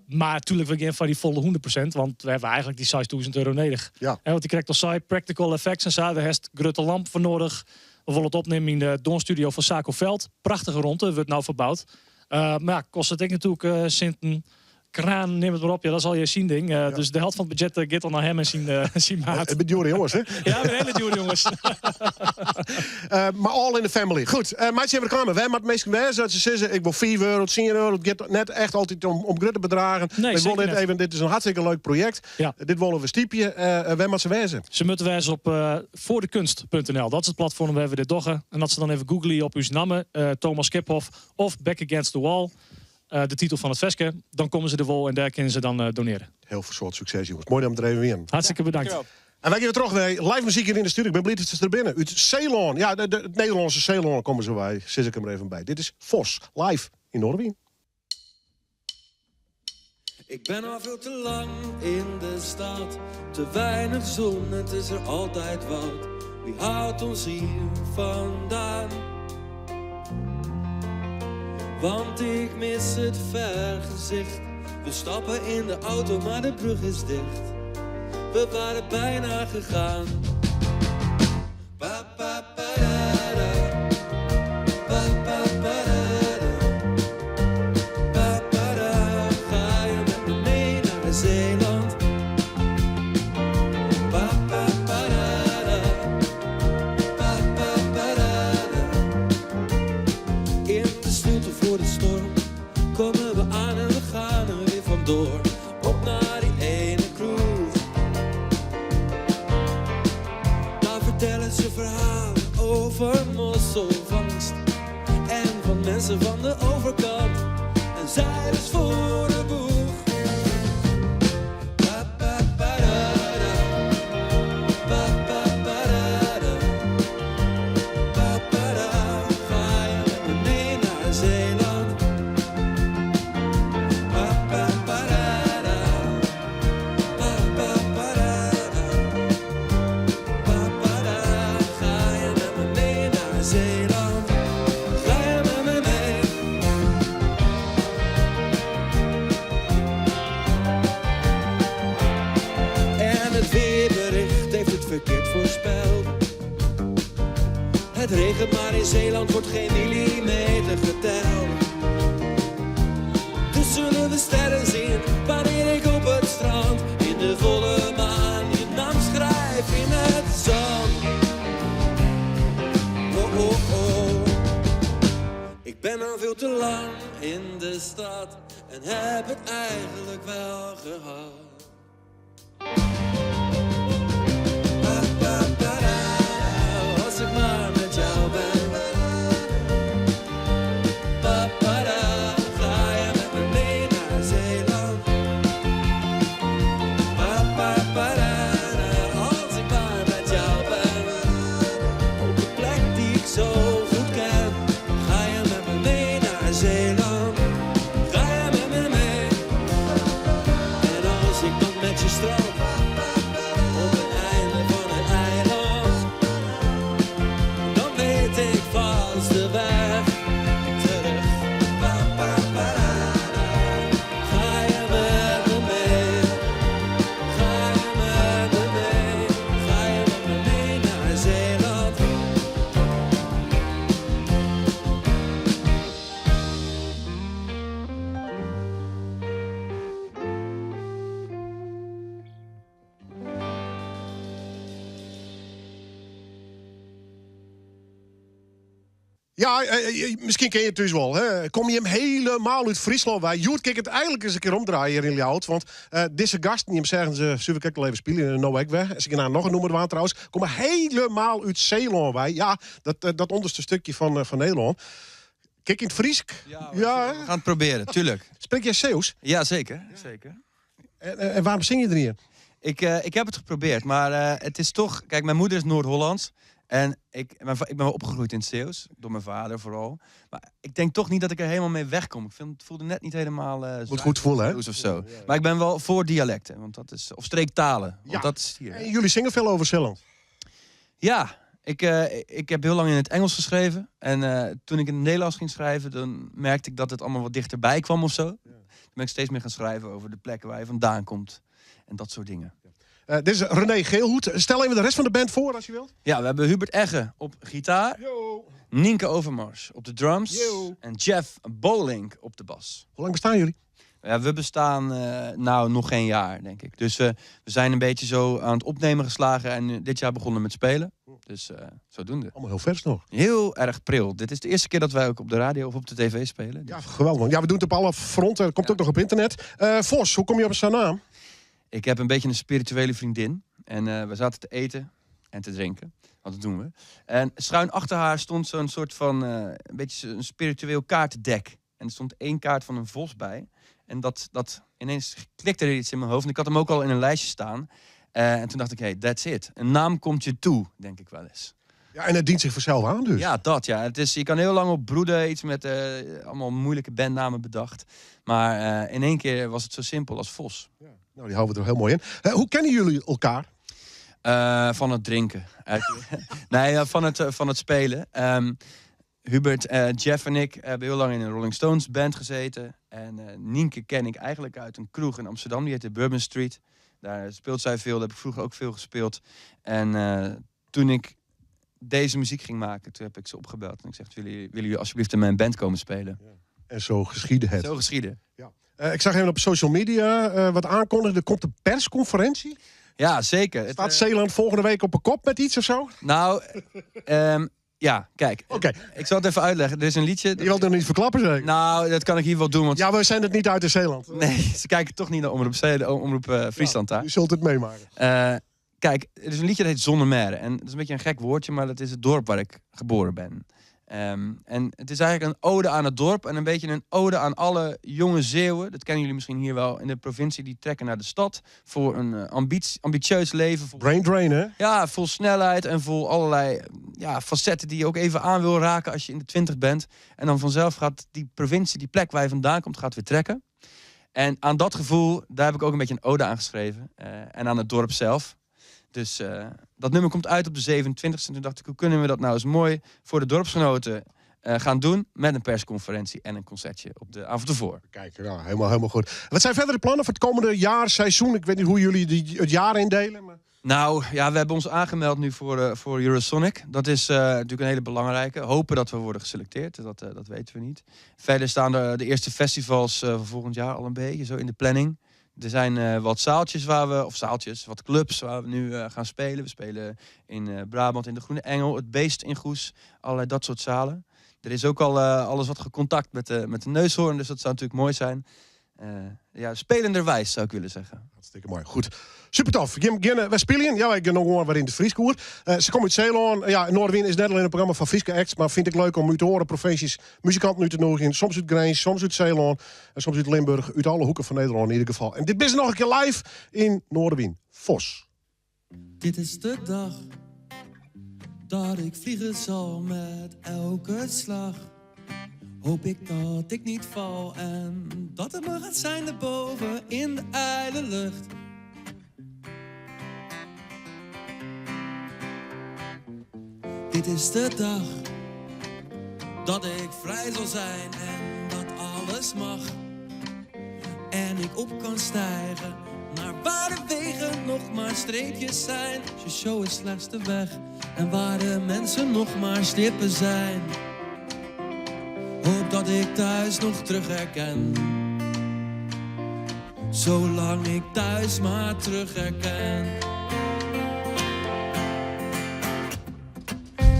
Maar natuurlijk, we gaan van die volle 100%, want we hebben eigenlijk die €6.000 nodig. Ja. En wat die krijgt al zei, practical effects en zo, daar heeft grote lamp voor nodig. We willen het opnemen in de Donstudio van Saco Veld. Prachtige ronde, wordt nou verbouwd. Maar ja, kost het natuurlijk Sint een kraan, neem het maar op. Ja, dat is al je zien ding. Dus de helft van het budget gaat al naar hem en zien maat. Het bent dure jongens, hè? Ja, we hele dure jongens. Maar all in the family. Goed, maatje hebben we komen. Wij moeten meestal wijzen dat ze zeggen, ik wil €4, €10. Het gaat net echt altijd om grote bedragen. Nee, we willen dit is een hartstikke leuk project. Ja. Dit willen we stiepje. Wij moeten ze wijzen. Ze moeten wijzen op voordekunst.nl. Dat is het platform waar we dit doggen. En dat ze dan even googlen op uw namen. Thomas Skiphoff of Back Against the Wall. De titel van het veske. Dan komen ze er wel en daar kunnen ze dan doneren. Heel veel soort succes, jongens. Mooi dat we er even weer in. Hartstikke bedankt. En wij gaan terug weer. Live muziek hier in de studio. Ik ben blij dat ze er binnen. Uit Ceylon. Ja, het Nederlandse Ceylon komen ze bij. Zit ik hem er even bij. Dit is Vos. Live in Noordwien. Ik ben al veel te lang in de stad. Te weinig zon, het is er altijd wat. Wie houdt ons hier vandaan? Want ik mis het vergezicht. We stappen in de auto, maar de brug is dicht. We waren bijna gegaan. Pa, pa, pa, da, da. Pa, pa, pa, da, da. Pa, pa, da. Ga je met me mee naar Zeeland? Pa, pa, pa, da, da. Pa, pa, pa, da, da. In de stilte voor de storm komen we aan en we gaan er weer vandoor. Op naar die ene groove. Daar vertellen ze verhalen over mosselvangst en van mensen van de overkant. En zij dus voor de boeg. verkeerd voorspeld. Het regent maar in Zeeland wordt geen millimeter geteld. Dus zullen we sterren zien wanneer ik op het strand in de volle maan je naam schrijf in het zand. Oh, oh, oh. Ik ben al veel te lang in de stad en heb het eigenlijk wel gehad. Als ik maar met jou ben. Ga je met me mee naar Zeeland. Als ik maar met jou ben. Op de plek die ik zo goed ken. Ga je met me mee naar Zeeland. Ga je met me mee. En als ik dan met je strand. Op het einde van het eiland. Dan weet ik vast de weg terug. Ga je met me mee? Ga je met me mee? Ga je met me mee naar Zeeland? Ja, misschien ken je het dus wel. Hè? Kom je hem helemaal uit Friesland bij. Joet, kijk het eigenlijk eens een keer omdraaien hier in Ljout. Want deze gasten, die hem zeggen ze, zullen we wel even spelen in de No-Weg weg. Als ik nou nog een noemer waan trouwens. Komen helemaal uit Zeeland bij. Ja, dat onderste stukje van Nederland. Kijk in het Friesk. Ja, we gaan het proberen, tuurlijk. Spreek jij Zeeuws? Ja, zeker. Zeker. En waarom zing je er niet in? Ik heb het geprobeerd, maar het is toch... Kijk, mijn moeder is Noord-Hollands. En ik ben wel opgegroeid in het Zeeuws. Door mijn vader vooral. Maar ik denk toch niet dat ik er helemaal mee wegkom. Ik het voelde net niet helemaal... Moet goed voelen, hè? Of zo. Maar ik ben wel voor dialecten. Want dat is, of streektalen. Want dat is hier. En jullie zingen veel over Zeeland. Ja, ik heb heel lang in het Engels geschreven. En toen ik in het Nederlands ging schrijven... dan merkte ik dat het allemaal wat dichterbij kwam of zo. Toen ben ik steeds meer gaan schrijven over de plekken waar je vandaan komt. En dat soort dingen. Dit is René Geelhoed. Stel even de rest van de band voor als je wilt. Ja, we hebben Hubert Egge op gitaar. Yo. Nienke Overmars op de drums. Yo. En Jeff Bolink op de bas. Hoe lang bestaan jullie? Ja, we bestaan nog geen jaar, denk ik. Dus we zijn een beetje zo aan het opnemen geslagen. En dit jaar begonnen met spelen. Dus zodoende. Allemaal heel vers nog. Heel erg pril. Dit is de eerste keer dat wij ook op de radio of op de tv spelen. Ja, geweldig. Ja, we doen het op alle fronten. Het komt ook nog op internet. Vos, hoe kom je op zijn naam? Ik heb een beetje een spirituele vriendin. En we zaten te eten en te drinken. Want dat doen we. En schuin achter haar stond zo'n soort van... een beetje een spiritueel kaartendek. En er stond 1 kaart van een vos bij. En dat ineens klikte er iets in mijn hoofd. En ik had hem ook al in een lijstje staan. En toen dacht ik, hey, that's it. Een naam komt je toe, denk ik wel eens. Ja, en het dient zich vanzelf aan dus. Ja, dat ja. Het is, je kan heel lang op broeden, iets met allemaal moeilijke bandnamen bedacht. Maar in één keer was het zo simpel als Vos. Ja. Nou, die houden we er heel mooi in. Hoe kennen jullie elkaar? Van het drinken. Nee, van het spelen. Hubert, Jeff en ik hebben heel lang in een Rolling Stones band gezeten. En Nienke ken ik eigenlijk uit een kroeg in Amsterdam. Die heet de Bourbon Street. Daar speelt zij veel. Daar heb ik vroeger ook veel gespeeld. En toen ik deze muziek ging maken, toen heb ik ze opgebeld. En ik zeg, willen jullie alsjeblieft in mijn band komen spelen? Ja. En zo geschiedde het. Zo geschieden. Ja. Ik zag even op social media wat aankondigen. Er komt een persconferentie. Ja, zeker. Staat Zeeland volgende week op een kop met iets of zo? Nou, ja, kijk. Oké. Ik zal het even uitleggen. Er is een liedje... Je wilt er niet verklappen, zeker? Nou, dat kan ik hier wel doen. Want... Ja, we zijn het niet uit in Zeeland. Nee, ze kijken toch niet naar Omroep Friesland daar. Je zult het meemaken. Kijk, er is een liedje dat heet Zonnemerre. En dat is een beetje een gek woordje, maar dat is het dorp waar ik geboren ben. En het is eigenlijk een ode aan het dorp en een beetje een ode aan alle jonge Zeeuwen. Dat kennen jullie misschien hier wel in de provincie. Die trekken naar de stad voor een ambitieus leven. Brain drain, hè? Ja, vol snelheid en vol allerlei facetten die je ook even aan wil raken als je in de 20 bent. En dan vanzelf gaat die provincie, die plek waar je vandaan komt, gaat weer trekken. En aan dat gevoel, daar heb ik ook een beetje een ode aan geschreven. En aan het dorp zelf. Dus dat nummer komt uit op de 27e. En toen dacht ik, hoe kunnen we dat nou eens mooi voor de dorpsgenoten gaan doen? Met een persconferentie en een concertje op de avond ervoor. Kijk, ja, helemaal goed. Wat zijn verder de plannen voor het komende jaar, seizoen? Ik weet niet hoe jullie het jaar indelen. Maar... Nou, ja, we hebben ons aangemeld nu voor Eurosonic. Dat is natuurlijk een hele belangrijke. Hopen dat we worden geselecteerd, dat weten we niet. Verder staan de eerste festivals van volgend jaar al een beetje zo in de planning. Er zijn wat zaaltjes wat clubs waar we nu gaan spelen. We spelen in Brabant in de Groene Engel, het Beest in Goes, allerlei dat soort zalen. Er is ook al alles wat gecontact met de neushoorn, dus dat zou natuurlijk mooi zijn. Spelenderwijs zou ik willen zeggen. Hartstikke mooi. Goed. Super tof. We spelen. Ja, ik ga nog gewoon weer in de Frieskoer. Ze komen uit Zeeland. Ja, Noordwien is net alleen een programma van Frieske Acts. Maar vind ik leuk om u te horen provincies muzikanten nu te nodigen. Soms uit Grijns, soms uit Zeeland. En soms uit Limburg. Uit alle hoeken van Nederland in ieder geval. En dit is nog een keer live in Noordwien. Vos. Dit is de dag dat ik vliegen zal met elke slag. Hoop ik dat ik niet val en dat het me gaat zijn erboven in de ijle lucht. Dit is de dag dat ik vrij zal zijn en dat alles mag. En ik op kan stijgen naar waar de wegen nog maar streepjes zijn. Je show is slechts de weg en waar de mensen nog maar stippen zijn. Hoop dat ik thuis nog terug herken. Zolang ik thuis maar terug herken.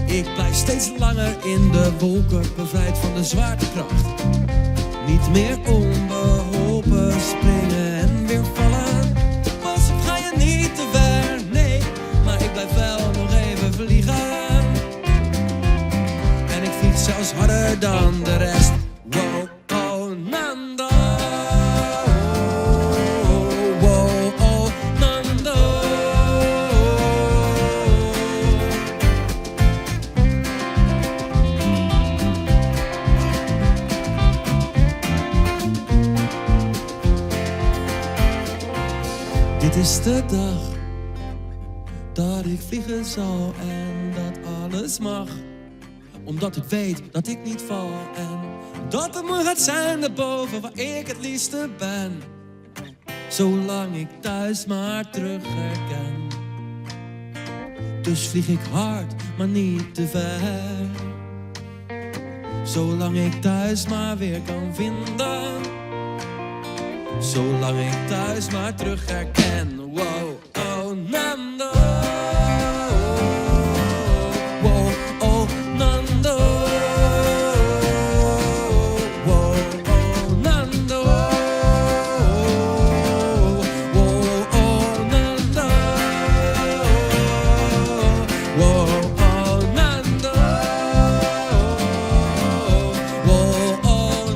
Ik blijf steeds langer in de wolken, bevrijd van de zwaartekracht. Niet meer onbeholpen springen en weer vallen. Pas ga je niet te ver, nee, maar ik blijf wel nog even vliegen. En ik vlieg zelfs harder dan de rest. Wow, oh, Nando. Wow, oh, Nando. Dit is de dag dat ik vliegen zal en dat alles mag. Omdat ik weet dat ik niet val en dat het me gaat zijn daarboven waar ik het liefste ben. Zolang ik thuis maar terug herken. Dus vlieg ik hard, maar niet te ver. Zolang ik thuis maar weer kan vinden. Zolang ik thuis maar terug herken. Wow, oh, Nando. Wow, oh, Nando. Wow, oh, Nando. Wow, oh, Nando. Wow, oh, Nando. Wow, oh,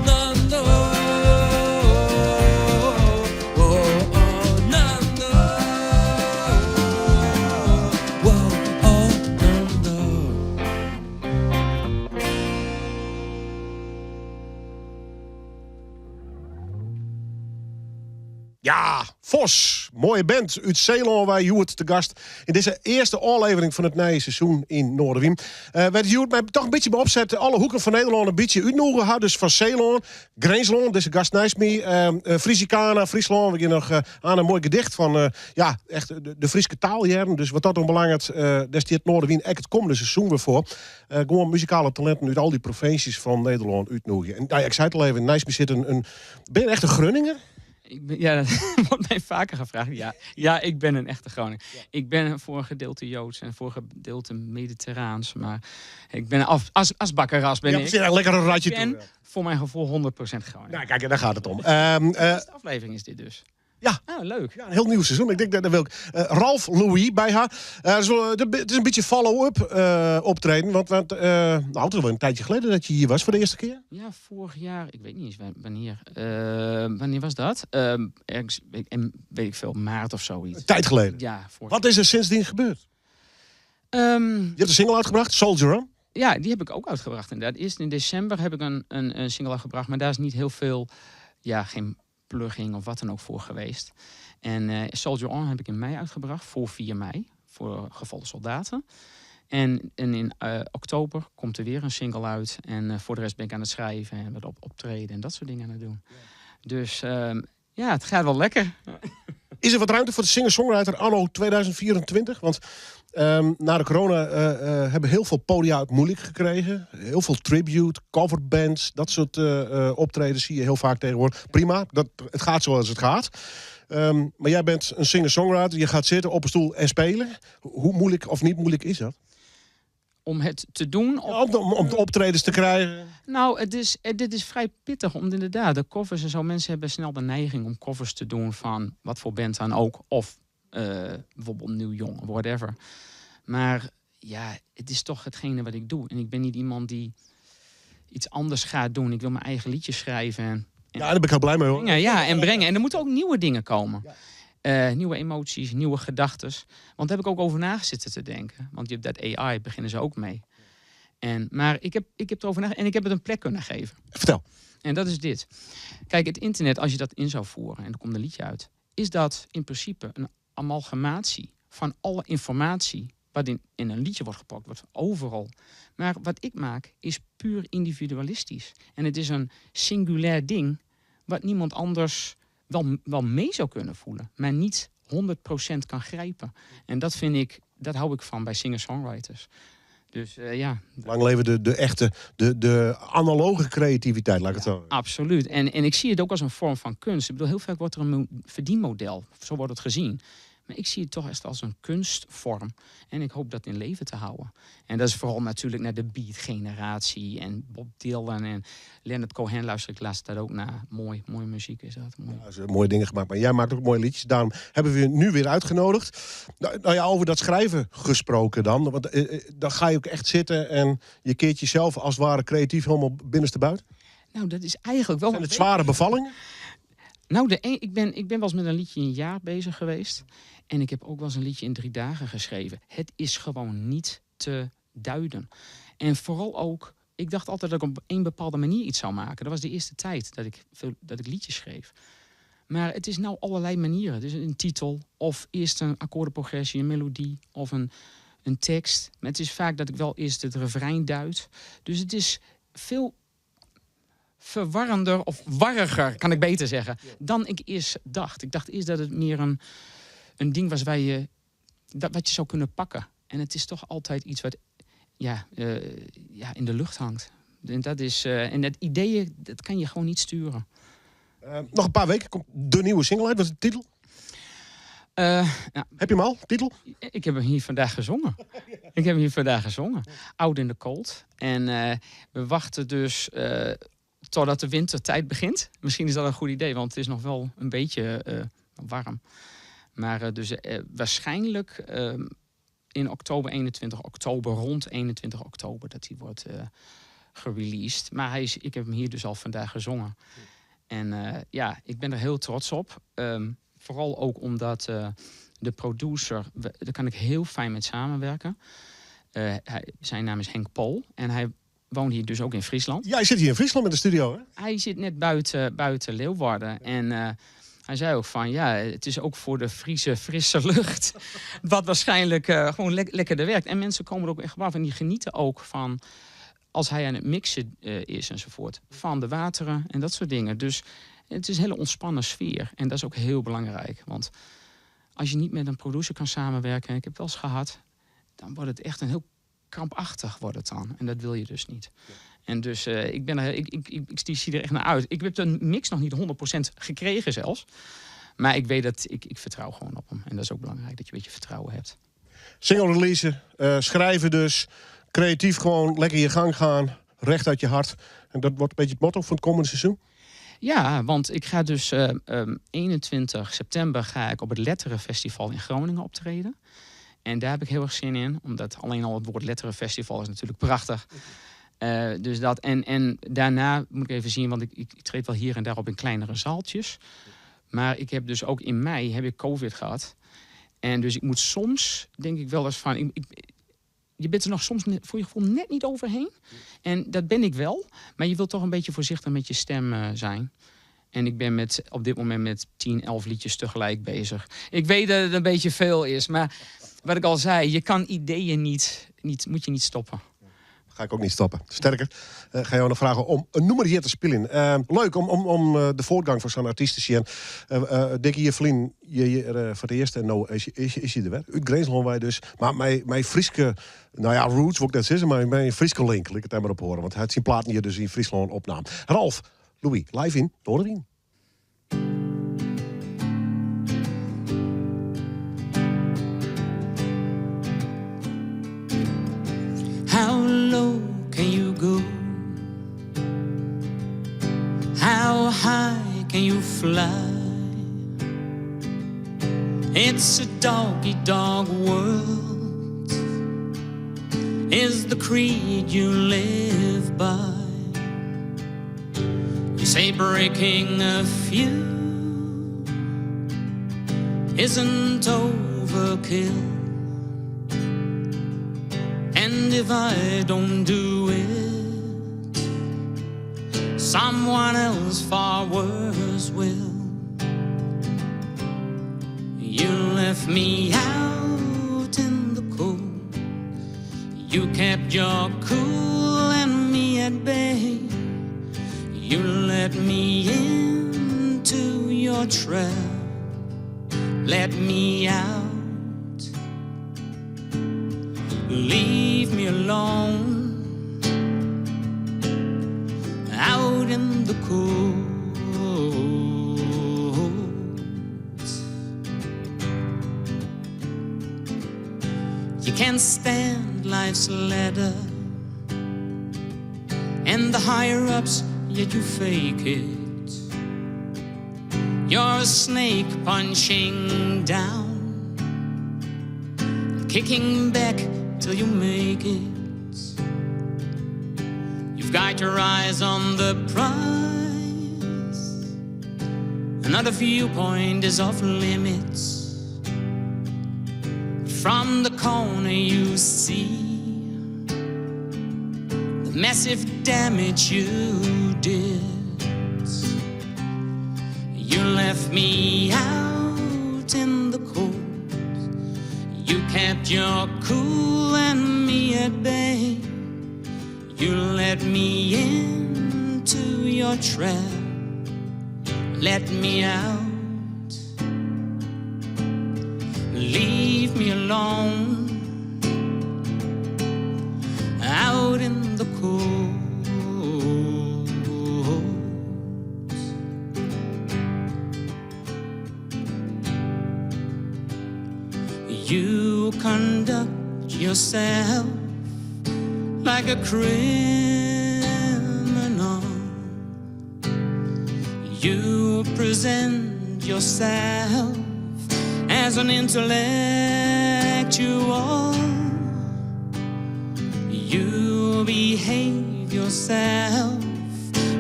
Nando. Ja, Vos. Mooie band uit Zeeland. Wij Joert te gast in deze eerste aflevering van het nieuwe seizoen in Noordwien. Werd Joert mij toch een beetje bij opzet. Alle hoeken van Nederland een beetje uitnodigen had. Dus van Zeeland, Grijnsland, deze gast naast me. Friesicana, Friesland. We gaan nog aan een mooi gedicht van ja, echt de Friese taal hier. Dus wat dat dan belangrijk daar staat Noordwien echt het komende seizoen weer voor. Gewoon muzikale talenten uit al die provincies van Nederland uitnodigen. En ja, ik zei het al even, naast me zit ben je echt een Groninger? Ja, dat wordt mij vaker gevraagd. Ja, ik ben een echte Groninger. Ja. Ik ben voor een gedeelte Joods en voor een gedeelte Mediterraans. Maar ik ben als bakkerras ben ik. Ja, lekker een ratje toe. Voor mijn gevoel 100% Groninger. Nou, kijk, daar gaat het om. De eerste aflevering is dit dus. Ja. Leuk. Ja, een heel nieuw seizoen. Ik denk dat wil ik. Ralf Louis bij haar. Het is een beetje follow-up optreden. Want het is wel een tijdje geleden dat je hier was voor de eerste keer. Ja, vorig jaar. Ik weet niet eens wanneer. Wanneer was dat? Ergens, weet ik veel, maart of zoiets. Een tijd geleden. Ja. Wat is er sindsdien gebeurd? Je hebt een single uitgebracht, Soldier On. Ja, die heb ik ook uitgebracht inderdaad. Eerst in december heb ik een single uitgebracht. Maar daar is niet heel veel, geen plugging of wat dan ook voor geweest. En Soldier On heb ik in mei uitgebracht, voor 4 mei, voor gevallen soldaten. En in oktober komt er weer een single uit. En voor de rest ben ik aan het schrijven en wat optreden en dat soort dingen aan het doen. Ja. Dus ja, het gaat wel lekker. Is er wat ruimte voor de singer-songwriter anno 2024? Want na de corona hebben heel veel podia het moeilijk gekregen. Heel veel tribute, coverbands, dat soort optredens zie je heel vaak tegenwoordig. Prima, het gaat zoals het gaat. Maar jij bent een singer-songwriter, je gaat zitten op een stoel en spelen. Hoe moeilijk of niet moeilijk is dat? Om het te doen? Om de optredens te krijgen? Nou, dit is vrij pittig, omdat inderdaad de covers en zo, mensen hebben snel de neiging om covers te doen van wat voor band dan ook. Of bijvoorbeeld Nieuw Jong, whatever. Maar ja, het is toch hetgene wat ik doe. En ik ben niet iemand die iets anders gaat doen. Ik wil mijn eigen liedjes schrijven. En ja, daar ben ik heel blij mee, hoor. Ja, en brengen. En er moeten ook nieuwe dingen komen. Nieuwe emoties, nieuwe gedachten. Want daar heb ik ook over nagezitten te denken. Want je hebt dat AI, beginnen ze ook mee. Maar ik heb erover nagedacht en ik heb het een plek kunnen geven. Vertel. En dat is dit. Kijk, het internet, als je dat in zou voeren en er komt een liedje uit, is dat in principe een amalgamatie van alle informatie wat in een liedje wordt gepakt, wordt overal. Maar wat ik maak is puur individualistisch. En het is een singulair ding wat niemand anders wel mee zou kunnen voelen, maar niet 100% kan grijpen. En dat vind ik, dat hou ik van bij singer-songwriters. Dus ja. Lang leven de echte, de analoge creativiteit, laat ik het zo. Absoluut. En ik zie het ook als een vorm van kunst. Ik bedoel, heel vaak wordt er een verdienmodel, zo wordt het gezien. Maar ik zie het toch echt als een kunstvorm. En ik hoop dat in leven te houden. En dat is vooral natuurlijk naar de Beat-generatie. En Bob Dylan en Leonard Cohen luister ik laatst tijd ook naar. Mooie muziek is dat. Mooi. Ja, ze mooie dingen gemaakt. Maar jij maakt ook mooie liedjes. Daarom hebben we je nu weer uitgenodigd. Nou ja, over dat schrijven gesproken dan. Want dan ga je ook echt zitten en je keert jezelf als het ware creatief helemaal binnenstebuiten. Nou, dat is eigenlijk wel... Zijn het zware bevallingen? Nou, ik ben wel eens met een liedje een jaar bezig geweest. En ik heb ook wel eens een liedje in 3 dagen geschreven. Het is gewoon niet te duiden. En vooral ook, ik dacht altijd dat ik op een bepaalde manier iets zou maken. Dat was de eerste tijd dat ik liedjes schreef. Maar het is nou allerlei manieren. Dus een titel, of eerst een akkoordenprogressie, een melodie, of een tekst. Maar het is vaak dat ik wel eerst het refrein duid. Dus het is veel verwarrender of warriger, kan ik beter zeggen, dan ik eerst dacht. Ik dacht eerst dat het meer een ding was wat je zou kunnen pakken. En het is toch altijd iets wat in de lucht hangt. En dat is en dat ideeën, dat kan je gewoon niet sturen. Nog een paar weken komt de nieuwe single uit. Wat is de titel? Heb je hem al? Titel? Ik heb hem hier vandaag gezongen. Out in the Cold. En we wachten dus totdat de wintertijd begint. Misschien is dat een goed idee, want het is nog wel een beetje warm. Maar waarschijnlijk in rond 21 oktober, dat hij wordt gereleased. Maar ik heb hem hier dus al vandaag gezongen. En ik ben er heel trots op. Vooral ook omdat de producer, daar kan ik heel fijn mee samenwerken. Zijn naam is Henk Pol en hij woont hier dus ook in Friesland. Ja, hij zit hier in Friesland met de studio, hè? Hij zit net buiten Leeuwarden. En hij zei ook van, ja, het is ook voor de Friese frisse lucht. Wat waarschijnlijk gewoon lekkerder werkt. En mensen komen er ook echt af en die genieten ook van, als hij aan het mixen is enzovoort, van de wateren en dat soort dingen. Dus het is een hele ontspannen sfeer. En dat is ook heel belangrijk. Want als je niet met een producer kan samenwerken, en ik heb het wel eens gehad, dan wordt het echt een heel krampachtig wordt het dan. En dat wil je dus niet. Ja. En dus ik zie er echt naar uit. Ik heb de mix nog niet 100% gekregen zelfs. Maar ik weet dat ik vertrouw gewoon op hem. En dat is ook belangrijk, dat je een beetje vertrouwen hebt. Single release, schrijven dus. Creatief gewoon lekker je gang gaan. Recht uit je hart. En dat wordt een beetje het motto van het komende seizoen. Ja, want ik ga dus 21 september ga ik op het Letterenfestival in Groningen optreden. En daar heb ik heel erg zin in. Omdat alleen al het woord Letterenfestival is natuurlijk prachtig. Dus dat. En daarna moet ik even zien, want ik treed wel hier en daar op in kleinere zaaltjes. Maar ik heb dus ook in mei heb ik COVID gehad. En dus ik moet soms, denk ik wel eens van, je bent er nog soms voor je gevoel net niet overheen. En dat ben ik wel. Maar je wilt toch een beetje voorzichtig met je stem zijn. En ik ben op dit moment met 10, 11 liedjes tegelijk bezig. Ik weet dat het een beetje veel is. Maar wat ik al zei, je kan ideeën moet je niet stoppen. Ga ik ook niet stoppen. Sterker, ga je nog vragen om een nummer hier te spelen. Leuk om de voortgang van zo'n artiest te zien. Dikkie Jeflin, je voor het eerst en nou is je er weer. Uit Greensland wij dus. Maar mijn Frieske, nou ja, roots, wil ik net zeggen, maar mijn Frieske link, laat ik het daar maar op horen. Want hij had zijn platen hier dus in Friesland opnam. Ralf, Louis, live in Noorderwien. How low can you go? How high can you fly? It's a dog-eat-dog world, is the creed you live by. You say breaking a few isn't overkill. And if I don't do it, someone else far worse will. You left me out in the cold. You kept your cool and me at bay. You let me into your trap. Let me out. Leave me alone out in the cold. You can't stand life's ladder and the higher ups, yet you fake it. You're a snake punching down, kicking back till you make it. You've got your eyes on the prize. Another viewpoint is off limits. From the corner you see the massive damage you did. You left me out in the cold. You kept your cool and me at bay. You let me into your trap. Let me out. Leave me alone out in the cold. You conduct yourself like a criminal. You present yourself as an intellectual. You behave yourself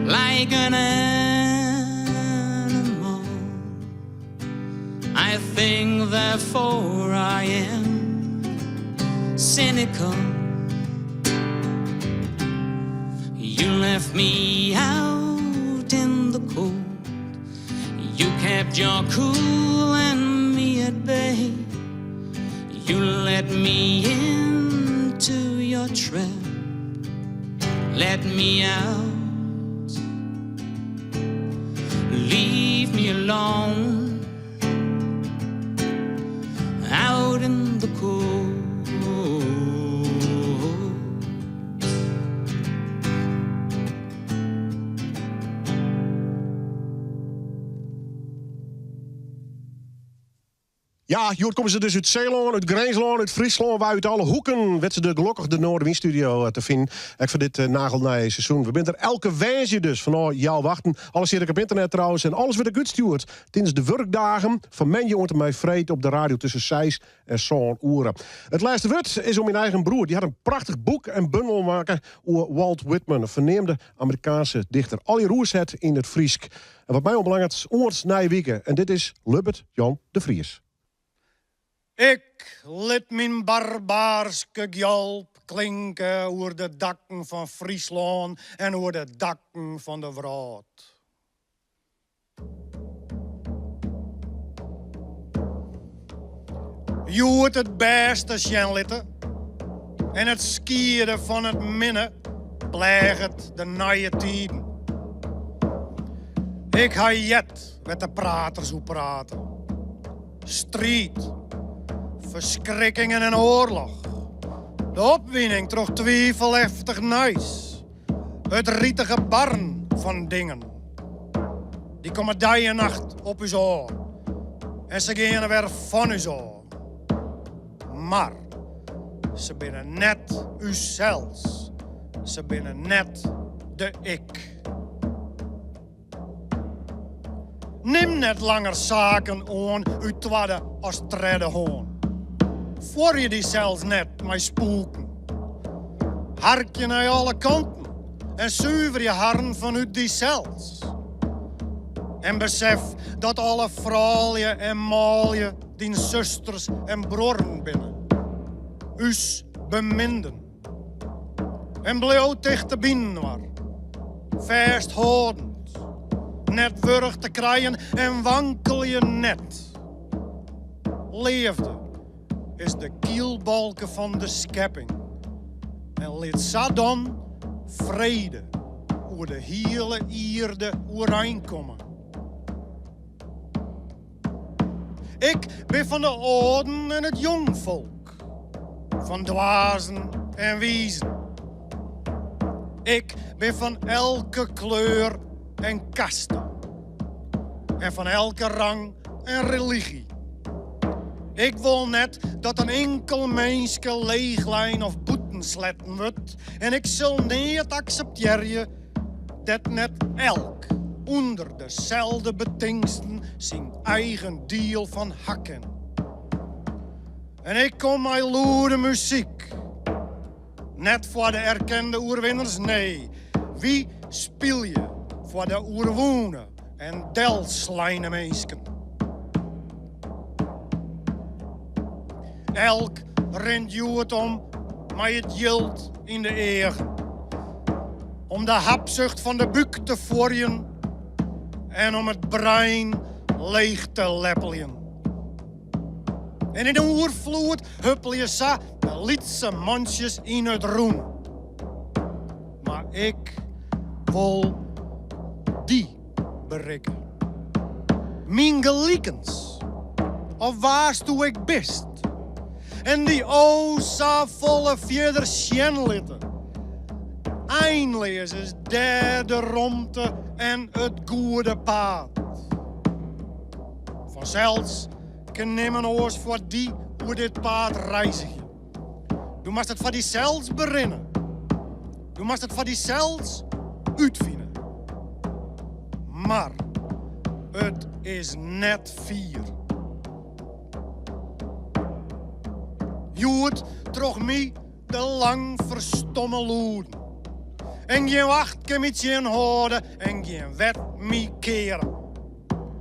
like an animal. I think therefore I am cynical. You left me out in the cold. You kept your cool and me at bay. You let me into your trap. Let me out. Leave me alone out in the cold. Ja, hier komen ze dus uit Zeeland, uit Greensland, uit Friesland, waar uit alle hoeken werd ze de gelukkig de Noorderwien-studio te vinden. Ik voor dit nagelnaaie seizoen. We zijn er elke wijze dus van jou wachten. Alles zit ik op internet trouwens en alles werd ik uitstuurd. Tijdens de werkdagen van mijn jongen mij vreed op de radio tussen 6 en 7 uur. Het laatste woord is om mijn eigen broer. Die had een prachtig boek en bundel maken over Walt Whitman, een verneemde Amerikaanse dichter. Al je roerzet in het Friesk. En wat mij onbelangrijk is, oorts nijwieken. En dit is Lubbert Jan de Vries. Ik liet mijn barbaarske gjalp klinken over de dakken van Friesland en over de dakken van de Wraat. Je hoort het beste, Sjenlitte. En het skieren van het minnen bleeg het de nije tijden. Ik ga jet met de praters hoe praten. Strijd, verschrikkingen en oorlog. De opwinning troch twijfel heftig nuis. Het rietige barn van dingen. Die komen dag en nacht op uw oor. En ze gaan weer van uw oor. Maar ze binnen net uzelfs. Ze binnen net de ik. Neem net langer zaken aan uw tweede als derde hoorn. Voor je die zelfs net mij spoeken. Hark je naar alle kanten en zuiver je harren vanuit die zelfs. En besef dat alle vrouwen en maalje die zusters en broeren binnen. Us beminden. En blijf dicht te binnen waar. Vasthoudend. Net wurg te krijgen en wankel je net. Leefde is de kielbalken van de schepping. En liet Saddam vrede over de hele ierde overeenkomen. Ik ben van de ouden en het jongvolk. Van dwazen en wiezen. Ik ben van elke kleur en kasten. En van elke rang en religie. Ik wil net dat een enkel mensje leeglijn of boeten sletten wordt. En ik zal niet accepteren dat net elk onder dezelfde betingsten zijn eigen deel van hakken. En ik kom mijn loerde muziek. Net voor de erkende oerwinners, nee. Wie speel je voor de oerwoenen en delslijne mensen? Elk rent het om, maar het gilt in de eer. Om de hapzucht van de buik te voorjen en om het brein leeg te leppelen. En in de oervloed huppel je sa de lietse mansjes in het roen. Maar ik wil die bereiken. Mijn geliekens, of waarst hoe ik best. En die oza volle vierder sjenlitten. Eindlezers, derde romte en het goede paard. Vanzelfs kan nemen oors voor die hoe dit paard reizigen. Du moest het voor die zelfs berinnen. Du moest het voor die zelfs uitvinden. Maar het is net 4. Joet troch mij de lang verstomme loeden. En geen wacht kan met je houden en geen wet mij keren.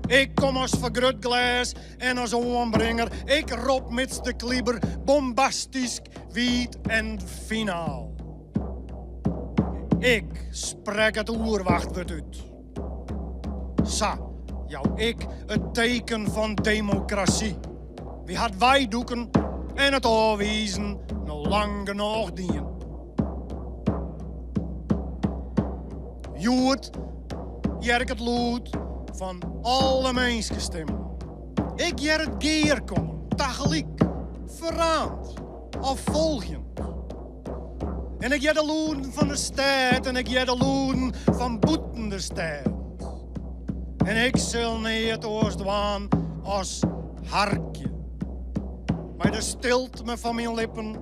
Ik kom als vergroot glas en als oombringer. Ik roep met de klieber bombastisch, wiet en finaal. Ik spreek het oerwachtwoord uit. Sa, jou ik het teken van democratie. Wie had wij doeken en het afwijzen nog lang genoeg dienen. Joet, jerk het lood van alle mensenstemmen. Ik jer het geer komen, tegelijk, verraand of volgend. En ik jer de loden van de stad en ik jer de loden van boeten de stad. En ik zal niet oorsdwaan als harkje. Bij de stilte van mijn lippen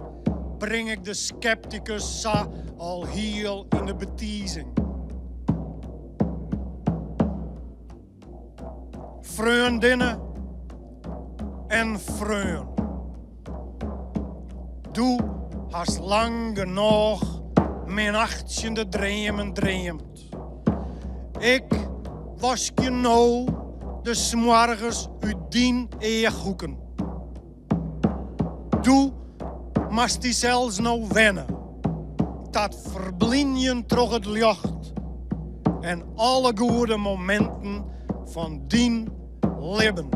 breng ik de scepticus sa al heel in de betiezing. Vriendinnen en vrienden. Du hast lang genoeg mijn achtjende dromen dreamt. Ik was je nou de s'morgens uit dien eeghoeken. Du mast die zelfs nou wennen. Dat verblinjen troch het licht. En alle goede momenten van dien leven.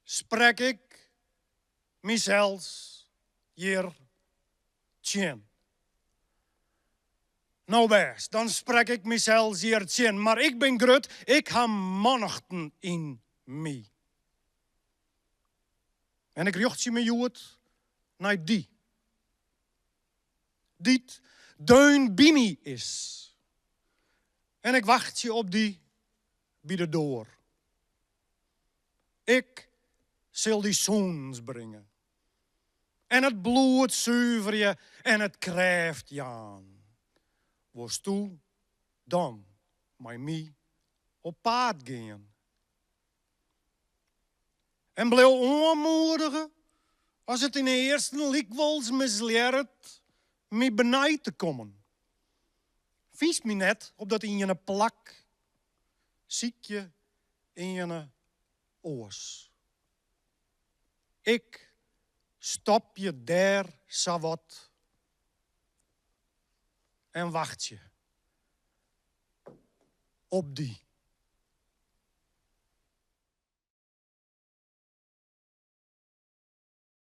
Spreek ik mezelf hier tjen. Nou best, dan spreek ik mezelf hier tjen. Maar ik ben grut, ik heb monnichten in mij. En ik richt je me joet naar die. Dit deun bij is. En ik wacht je op die bij de door. Ik zal die zoons brengen. En het bloed zuiver je en het krijft je aan. Worst toe dan met mij op paard gaan. En blijf onmoedigen als het in de eerste likwols misleert me benauwd te komen. Vies me net opdat in je plak ziek je in je oors. Ik stop je daar zawat en wacht je op die.